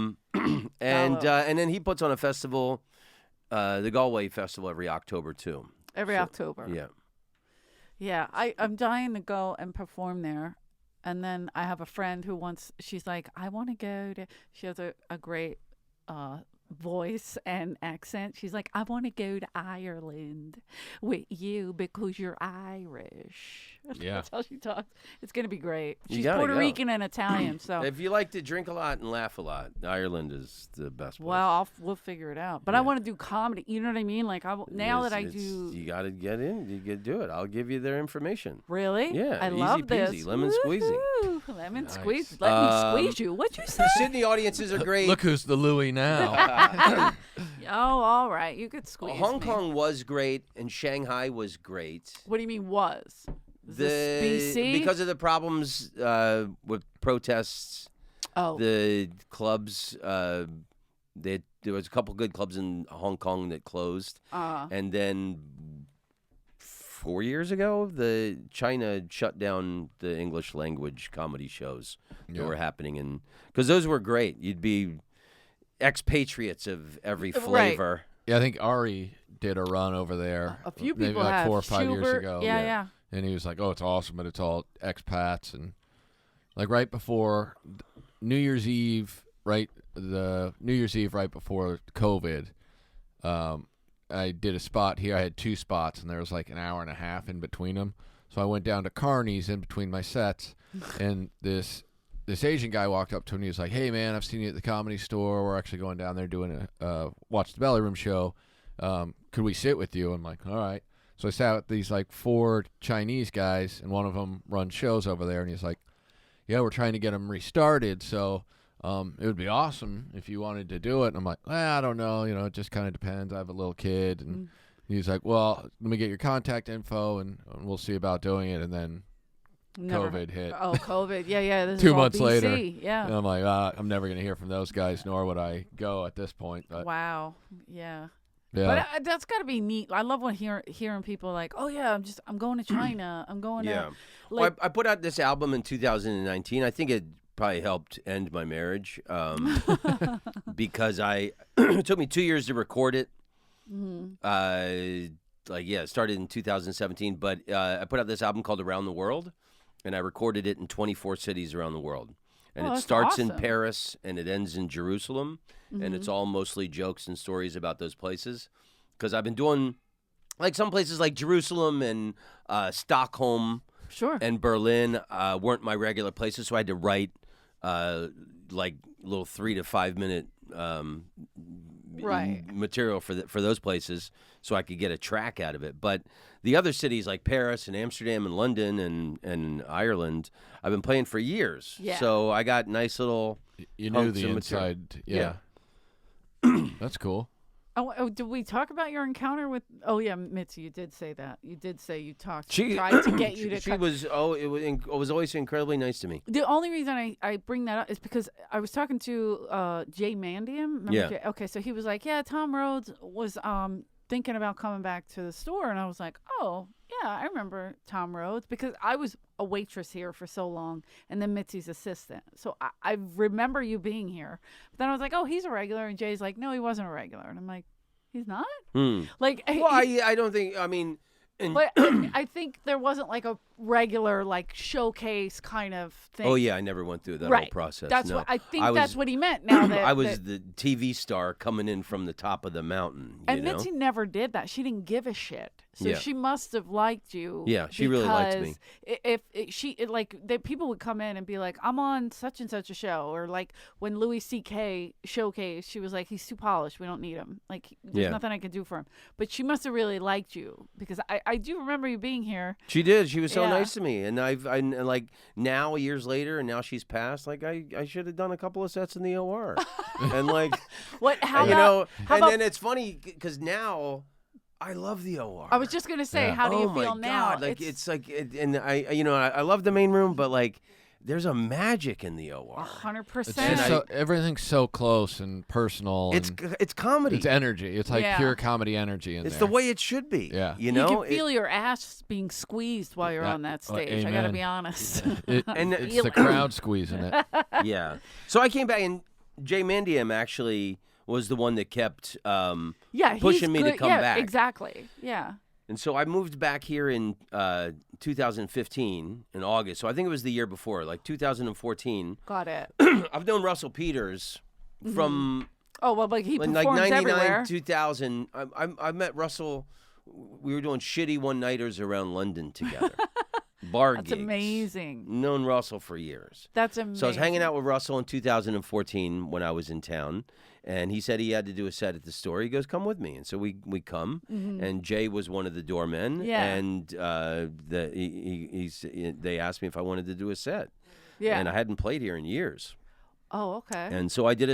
And then he puts on a festival, the Galway Festival every October too. Every October. Yeah. Yeah, I'm dying to go and perform there. And then I have a friend who she's like, I want to go to, she has a great voice and accent. She's like, I want to go to Ireland with you because you're Irish. Yeah. That's how she talks. It's going to be great. You She's gotta Puerto go. Rican and Italian, so. If you like to drink a lot and laugh a lot, Ireland is the best place. Well, we'll figure it out. But I Yeah. want to do comedy. You know what I mean? Like, now that I do. You got to get in. You can do it. I'll give you their information. Really? Yeah, I easy love peasy, this. lemon squeezy. Woo-hoo, lemon Nice. squeeze. Let me squeeze you. What'd you say? The Sydney audiences are great. Look who's the Louis now. Oh, all right. You could squeeze Hong me. Kong was great, and Shanghai was great. What do you mean was? Is this BC? Because of the problems with protests, Oh. the clubs. There was a couple good clubs in Hong Kong that closed, and then 4 years ago, China shut down the English language comedy shows that were happening, and because those were great, you'd be expatriates of every flavor. Yeah, I think Ari did a run over there. A few maybe people like have. 4 or 5 years Schubert, ago. Yeah. And he was like, "Oh, it's awesome, but it's all expats." And like right before New Year's Eve, right before COVID, I did a spot here. I had 2 spots, and there was like an hour and a half in between them. So I went down to Carney's in between my sets, and this Asian guy walked up to me and he was like, "Hey, man, I've seen you at the Comedy Store. We're actually going down there doing a Watch the Belly Room show. Could we sit with you?" I'm like, "All right." So I sat with these like 4 Chinese guys, and one of them runs shows over there, and he's like, "Yeah, we're trying to get them restarted, so it would be awesome if you wanted to do it." And I'm like, I don't know, it just kind of depends. I have a little kid, and he's like, "Well, let me get your contact info, and we'll see about doing it." And then COVID hit. Oh, COVID. Yeah. This 2 is all months BC. later. Yeah. And I'm like, I'm never going to hear from those guys, nor would I go at this point. But Wow. Yeah. yeah. But that's got to be neat. I love when hearing people like, "Oh yeah, I'm going to China. I'm going Yeah. to." Well, Like, I put out this album in 2019. I think it probably helped end my marriage because it took me 2 years to record it. It started in 2017, but I put out this album called Around the World, and I recorded it in 24 cities around the world. And Oh, it that's starts in awesome. Paris and it ends in Jerusalem, and it's all mostly jokes and stories about those places. Because I've been doing, like, some places like Jerusalem and Stockholm sure. and Berlin weren't my regular places, so I had to write like little 3 to 5 minute Right. material for those places, so I could get a track out of it. But the other cities like Paris and Amsterdam and London and Ireland, I've been playing for years. Yeah. So I got nice little. you knew hunks the of material. inside. Yeah. That's cool. Oh, did we talk about your encounter with? Oh yeah, Mitzi, you did say that. You did say you talked. She tried to get you to. She was it was always incredibly nice to me. The only reason I bring that up is because I was talking to Jay Mandiam. Remember Yeah. Jay? Okay, so he was like, "Yeah, Tom Rhodes was thinking about coming back to the store," and I was like, "Oh yeah, I remember Tom Rhodes because I was a waitress here for so long, and then Mitzi's assistant. So I remember you being here. But then I was like, oh, he's a regular, and Jay's like, no, he wasn't a regular, and I'm like, he's not. Like, Well, I don't think. I mean. But I think there wasn't like a regular like showcase kind of thing. Oh yeah, I never went through that Right. whole process. That's no. what I think. I That's was- what he meant. Now that I was the TV star coming in from the top of the mountain. and you know? Mitzi never did that. She didn't give a shit. So Yeah. she must have liked you. Yeah, she really liked me. People would come in and be like, I'm on such and such a show. Or like when Louis C.K. showcased, she was like, he's too polished. We don't need him. Like, there's Yeah. nothing I can do for him. But she must have really liked you because I do remember you being here. She did. She was so Yeah. nice to me, and I like now years later, and now she's passed. Like I should have done a couple of sets in the OR, and like How you about, know, how and about, then it's funny because now I love the OR. I was just gonna say, Yeah. how do you oh feel my now? God. Like it's like, and I love the main room, but like there's a magic in the OR. 100%. So everything's so close and personal. It's and it's comedy. it's energy. It's like Yeah. pure comedy energy in It's there. the way it should be. Yeah. You You know. can feel your ass being squeezed while you're Yeah. on that Well, stage. I gotta amen. be honest. And it's Feel the it. crowd squeezing it. Yeah. So I came back, and Jay Mandiam actually was the one that kept. Yeah, Pushing he's me to good. come Yeah, back. exactly. Yeah. And so I moved back here in 2015 in August. So I think it was the year before, like 2014. Got it. I've known Russell Peters from Oh well, but he like performs 99, everywhere. 2000. I met Russell. We were doing shitty one-nighters around London together. Bar That's gigs. amazing. Known Russell for years. That's amazing. So I was hanging out with Russell in 2014 when I was in town, and he said he had to do a set at the store. He goes, "Come with me," and so we come. And Jay was one of the doormen, Mm-hmm. Yeah. and they asked me if I wanted to do a set, Yeah. and I hadn't played here in years, Oh, okay. and so I did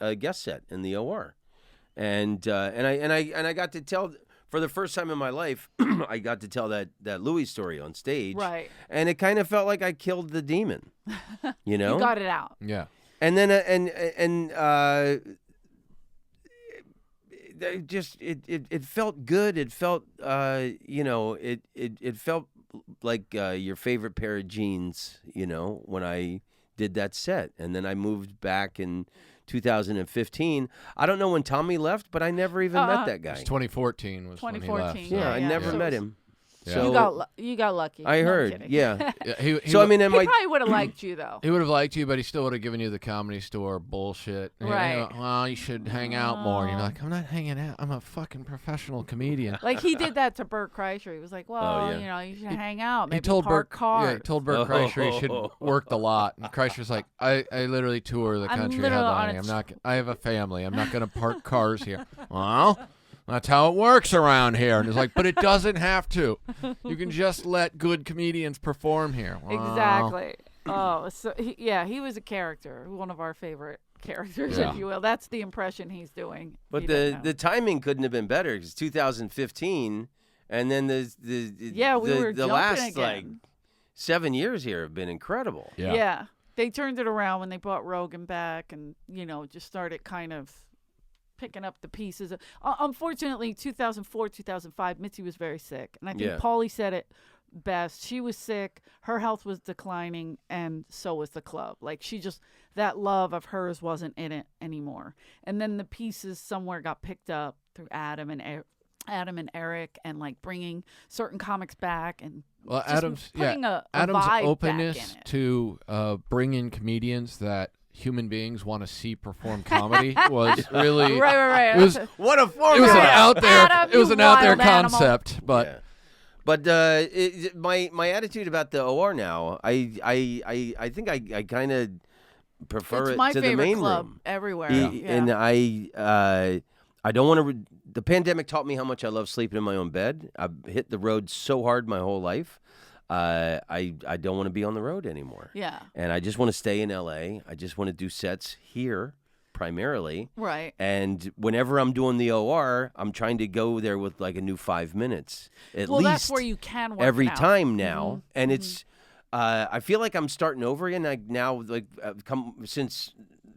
a guest set in the OR, and I got to tell. For the first time in my life, I got to tell that Louis story on stage, Right. and it kind of felt like I killed the demon, you know. You got it out. Yeah. And then it felt good. It felt it felt like your favorite pair of jeans, when I did that set. And then I moved back in 2015. I don't know when Tommy left, but I never even met that It guy. was 2014 was when he left. 2014, so- Yeah, I yeah. never So met it's- him. Yeah. So You got lucky. I No, I'm heard, kidding. yeah. Yeah, he So I would- mean, in He my probably would have liked you though. he would have liked you, but he still would have given you the Comedy Store bullshit. And, Right. well, you should hang out more. And you're like, I'm not hanging out. I'm a fucking professional comedian. Like he did that to Bert Kreischer. He was like, "Well, yeah. you should hang out. Maybe He told park Bert, cars." yeah, he told Bert Kreischer he should work the lot. And Kreischer's like, I literally tour the I'm country literally on headlining. a I'm not. I have a family. I'm not going to park cars here. Well, that's how it works around here. And he's like, but it doesn't have to. You can just let good comedians perform here. Well, Exactly. Oh, so he was a character, one of our favorite characters, Yeah. if you will. That's the impression he's doing. But He doesn't know. the timing couldn't have been better because 2015, and then the Yeah, we were the jumping last again. like 7 years here have been incredible. Yeah. They turned it around when they brought Rogan back, and just started kind of picking up the pieces. Unfortunately, 2004, 2005, Mitzi was very sick, and I think Yeah. Paulie said it best. She was sick, her health was declining, and so was the club. Like that love of hers wasn't in it anymore. And then the pieces somewhere got picked up through Adam and Eric, and like bringing certain comics back, and Well, just putting a Adam's vibe openness back in it. to bring in comedians that human beings want to see perform comedy was really Right. It was What a it was format! an out there Adam, it was you an out there wild animal. concept, but Yeah. But my attitude about the OR now, I think I kind of prefer It's it my to the favorite main club room. everywhere. And I don't want to. The pandemic taught me how much I love sleeping in my own bed. I've hit the road so hard my whole life. I don't want to be on the road anymore. Yeah. And I just want to stay in LA. I just want to do sets here primarily. Right. And whenever I'm doing the OR, I'm trying to go there with like a new 5 minutes at Well, least that's where you can work every it out. time now. And it's I feel like I'm starting over again. Like now, like since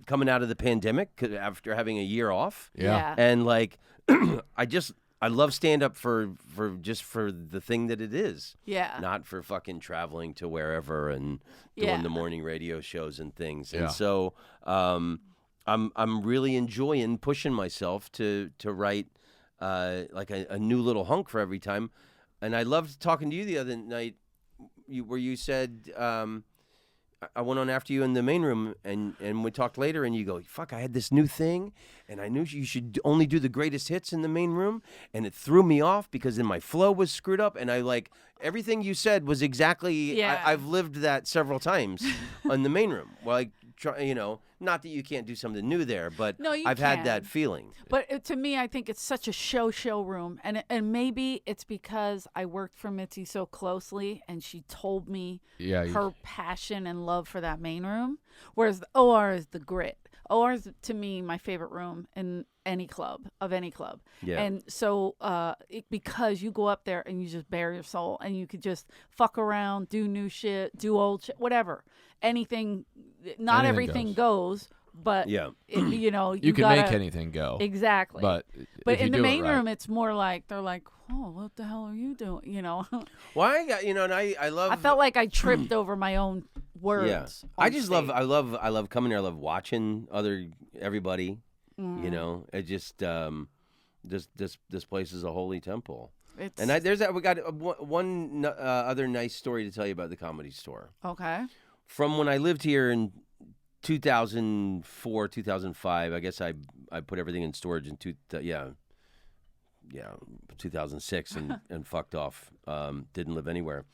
coming out of the pandemic, 'cause after having a year off, yeah. and like I love stand up for the thing that it is. Yeah. Not for fucking traveling to wherever and doing Yeah. the morning radio shows and things. Yeah. And so I'm really enjoying pushing myself to write like a new little hunk for every time. And I loved talking to you the other night where you said I went on after you in the main room, and we talked later, and you go, fuck, I had this new thing, and I knew you should only do the greatest hits in the main room, and it threw me off because then my flow was screwed up, and I like everything you said was exactly. Yeah. I've lived that several times in the main room. Well, not that you can't do something new there, but No, you I've had can. that feeling. But to me, I think it's such a showroom, and maybe it's because I worked for Mitzi so closely, and she told me her passion and love for that main room. Whereas the OR is the grit. OR is to me my favorite room in any club. Yeah. And so because you go up there and you just bare your soul, and you could just fuck around, do new shit, do old shit, whatever, anything. Not Anything everything goes. But Yeah. you You can gotta, make anything go. Exactly. But if in you the do it main right- room, it's more like they're like, "Oh, what the hell are you doing?" Well, I got and I love. I felt like I tripped over my own words. Yeah. I on just stage. I love coming here. I love watching everybody. Mm. It just this place is a holy temple. It's And we got one other nice story to tell you about the Comedy Store. okay. From when I lived here in 2004, 2005, I guess I put everything in storage in 2006 and fucked off. Didn't live anywhere.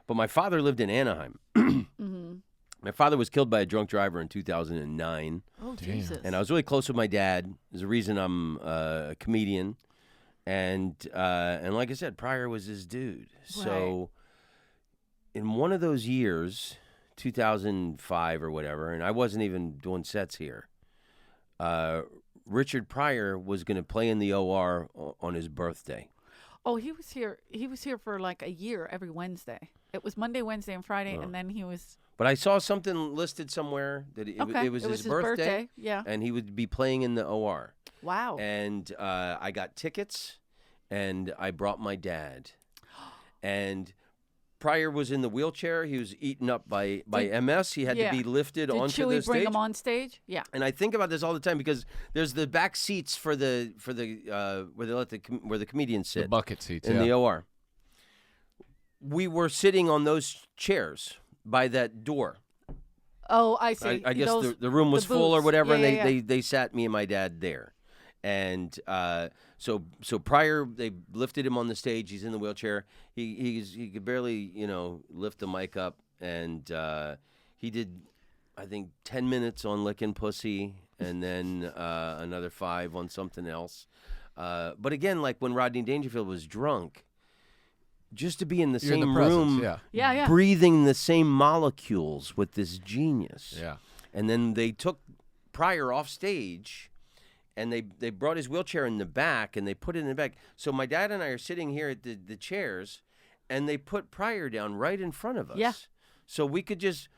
But my father lived in Anaheim. Mm-hmm. My father was killed by a drunk driver in 2009. Oh Damn. Jesus! And I was really close with my dad. There's a reason I'm a comedian. And like I said, Pryor was his dude. So in one of those years, 2005 or whatever, and I wasn't even doing sets here, Richard Pryor was going to play in the OR on his birthday. Oh, he was here. He was here for like a year every Wednesday. It was Monday, Wednesday, and Friday, and then he was. But I saw something listed somewhere that it was his birthday. Yeah. And he would be playing in the OR. Wow. And I got tickets, and I brought my dad. And Pryor was in the wheelchair. He was eaten up by MS. He had to be lifted Did onto Chewy the stage. bring him on stage? Yeah. And I think about this all the time because there's the back seats for the where they let where the comedians sit the bucket seats in the OR. We were sitting on those chairs by that door. Oh, I see. I guess Those- the room was the full or booths. whatever, Yeah, and yeah, they sat me and my dad there. And so Pryor, they lifted him on the stage. He's in the wheelchair. He could barely lift the mic up, and he did, I think, 10 minutes on licking pussy, and then another 5 on something else. But again, like when Rodney Dangerfield was drunk, just to be in the You're in same the presence, room, Yeah. breathing the same molecules with this genius. Yeah. And then they took Pryor off stage, and they brought his wheelchair in the back, and they put it in the back. So my dad and I are sitting here at the chairs, and they put Pryor down right in front of us. Yeah. So we just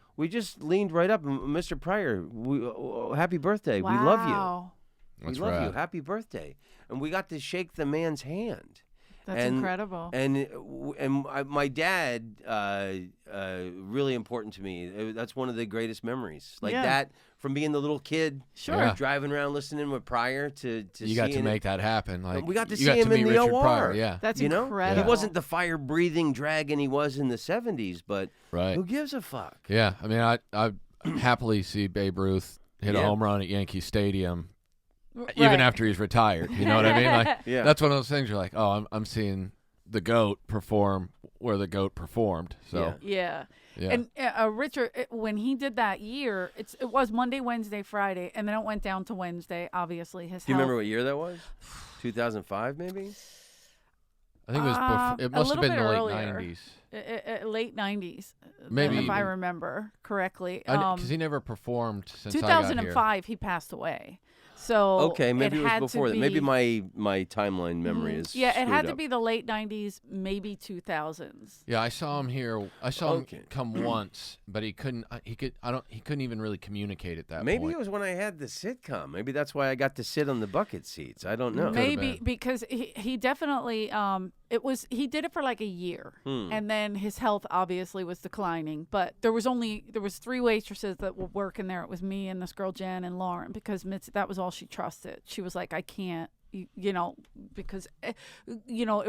leaned right up, and Mr. Pryor, happy birthday. We love you. Wow. That's we love rad. you. Happy birthday. And we got to shake the man's hand. That's incredible. And my dad, really important to me. That's one of the greatest memories. Like Yeah. that, from being the little kid, Sure. Yeah. driving around listening with Pryor to You got to seeing make that happen. Like we got to you see got him to meet in the Richard OR. Pryor. Yeah. That's you know? incredible. He wasn't the fire-breathing dragon he was in the 70s, but Right. who gives a fuck? Yeah. I mean, I happily see Babe Ruth hit a Yeah. home run at Yankee Stadium, Right. even after he's retired. You know what I mean? Like Yeah. that's one of those things. You're like, oh, I'm seeing the GOAT perform where the GOAT performed. So Yeah. yeah. And Richard, when he did that year, it was Monday, Wednesday, Friday, and then it went down to Wednesday. Obviously, his. Do you health- remember what year that was? 2005, maybe? I think it was before. It a must have little been the bit late earlier. 90s. Late 90s, Maybe if I even- remember correctly. Because he never performed since I got here. 2005, he passed away. So Okay, maybe it was had to before that. Maybe be- my timeline memory is Yeah, it had screwed to up. be the late 90s, maybe 2000s. Yeah, I saw him here. I saw Okay. him come once, but he couldn't. He couldn't even really communicate at that Maybe point. it was when I had the sitcom. Maybe that's why I got to sit on the bucket seats. I don't know. Maybe been. because he definitely he did it for like a year, Hmm. and then his health obviously was declining. But there was 3 waitresses that were working there. It was me and this girl Jen and Lauren, because Mitzi, that was all she trusted. She was like, I can't, because it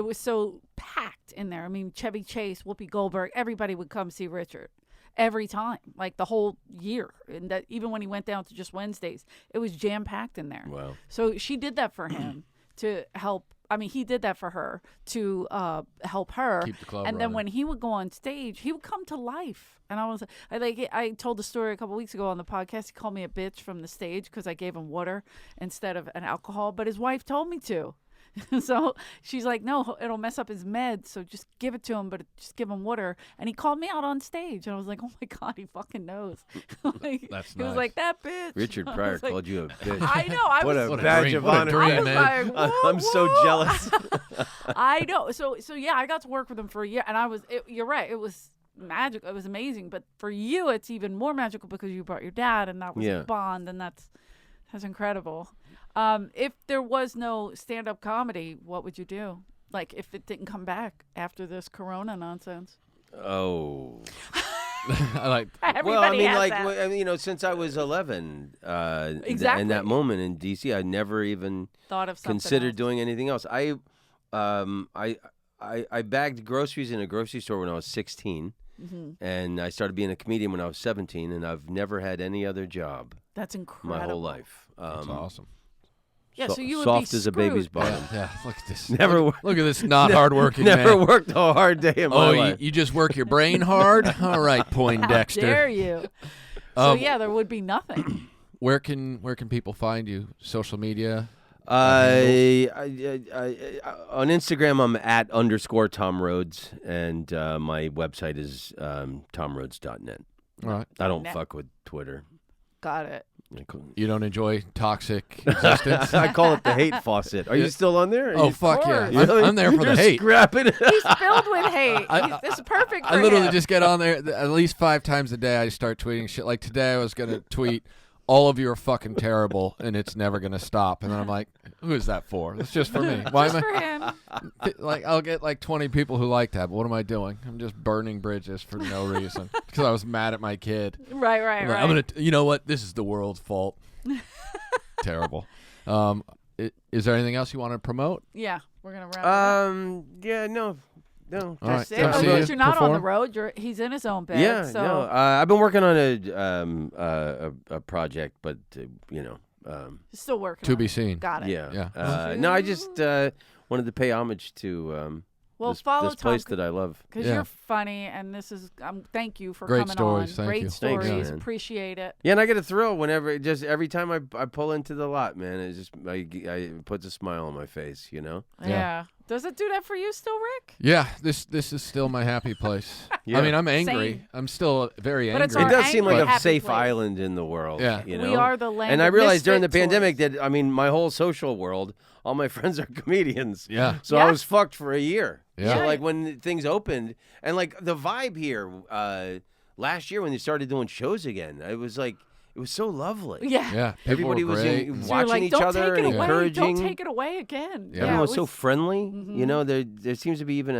was so packed in there. I mean, Chevy Chase, Whoopi Goldberg, everybody would come see Richard. every time, like the whole year. And that even when he went down to just Wednesdays, it was jam packed in there. Wow. So she did that for him to help. I mean, he did that for her to help her. Keep the club and then running. when he would go on stage, he would come to life. And I told the story a couple weeks ago on the podcast. He called me a bitch from the stage because I gave him water instead of an alcohol. But his wife told me to. So she's like, no, it'll mess up his meds. So just give it to him, but just give him water. And he called me out on stage. And I was like, oh my God, he fucking knows. Like, That's he was nice. like, that bitch. Richard I Pryor was like, called you a bitch. I know. What a badge dream, of what a honor. dream, I was man. like, whoa, I'm so whoa. jealous. I know. So yeah, I got to work with him for a year, and you're right. It was magical. It was amazing. But for you, it's even more magical because you brought your dad, and that was a bond, and that's incredible. If there was no stand-up comedy, what would you do? Like if it didn't come back after this Corona nonsense? Oh. I like. Everybody Well, I mean, has like, that. I mean, since I was 11, in Exactly. that moment in D.C., I never even Thought of something considered else. doing anything else. I bagged groceries in a grocery store when I was 16, and I started being a comedian when I was 17, and I've never had any other job That's incredible. my whole life. That's awesome. Yeah, so you would soft be as a baby's screwed. bottom. Yeah, look at this. Never Look at this not hardworking Never man. worked a hard day in my Oh, life. you just work your brain hard? All right, How Poindexter. dare you? So yeah, there would be nothing. Where can people find you? Social media? I on Instagram, I'm at _Tom Rhodes, and my website is tomrhodes.net. All right. I don't Net. fuck with Twitter. Got it. You don't enjoy toxic existence? I call it the hate faucet. Are you still on there? Are Oh, you- fuck yeah. course. I'm there for You're the hate. scrapping it. He's filled with hate. This is perfect for I literally him. just get on there at least 5 times a day. I start tweeting shit. Like today, I was going to tweet, all of you are fucking terrible, and it's never going to stop. And then I'm like, who is that for? It's just for me. Why Just am for him. I? Like, I'll get like 20 people who like that, but what am I doing? I'm just burning bridges for no reason because I was mad at my kid. Right. I'm like, I'm gonna. You know what? This is the world's fault. Terrible. Is there anything else you want to promote? Yeah, we're gonna wrap it up. Yeah, no. All right. That's it. Come see Unless you you're not on the perform. road, he's in his own bed. Yeah, so no. I've been working on a project, but he's still working. To on be it. seen. Got it. yeah. No, I just wanted to pay homage to Well, this follow this place Tom that I love. because Yeah. you're funny, and this is. Thank you for Great coming stories. on. Thank Great you. Thanks, stories. man. Appreciate it. Yeah, and I get a thrill whenever, just every time I pull into the lot, man. It just it puts a smile on my face, you know. Yeah. Does it do that for you still, Rick? Yeah, this is still my happy place. Yeah. I mean, I'm angry. Same. I'm still very But it's angry. our It does seem like angry, a happy safe place. island in the world. Yeah. you know. We are the land. And I of realized during the misfit pandemic toys. that, I mean, my whole social world, all my friends are comedians. Yeah. So Yeah. I was fucked for a year. Yeah. So, like, when things opened, and, like, the vibe here last year when they started doing shows again, it was so lovely. Yeah. Yeah, people Everybody were was great. So you're watching like, each don't other take and it away. encouraging. Don't take it away again. Yeah. Everyone it was so friendly. Mhm. You know, there seems to be even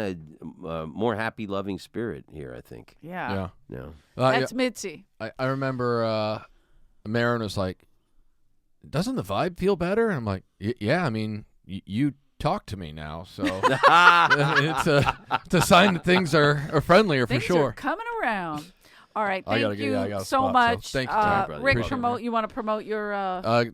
a more happy, loving spirit here, I think. Yeah. Yeah. No. That's Mitzi. I remember Marin was like, doesn't the vibe feel better? And I'm like, yeah, I mean, you talk to me now, so it's a sign that things are friendlier Things for sure. are coming around. All right. I Thank gotta you get- I got a so spot, so much. thank you, Tom, brother. Rick, Appreciate it. you want to promote your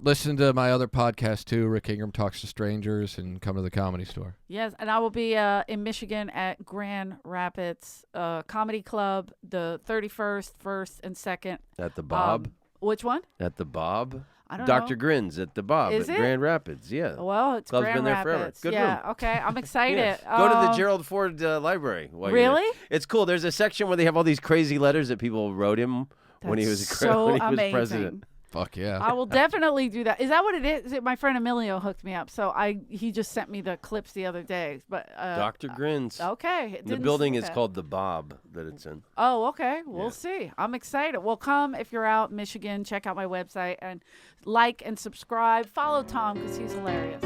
Listen to my other podcast too, Rick Ingram Talks to Strangers, and come to the Comedy Store. Yes, and I will be in Michigan at Grand Rapids Comedy Club the 31st, 1st, and 2nd. At the Bob. Which one? At the Bob. I don't Dr. know. Grins at the Bob Is at it? Grand Rapids. Yeah. Well, it's Club's Grand been there forever. Rapids. Good yeah, room. okay. I'm excited. Yeah. Go to the Gerald Ford Library. while you're there. Really? It's cool. There's a section where they have all these crazy letters that people wrote him when he was so when he was amazing. president. Fuck yeah. I will definitely do that. Is that what it is? My friend Emilio hooked me up, so he just sent me the clips the other day. But Dr. Grins. okay, it The didn't building say is that. called the Bob that it's in. Oh, okay. We'll Yeah. see. I'm excited. Well, come if you're out in Michigan. Check out my website and like and subscribe. Follow Tom because he's hilarious.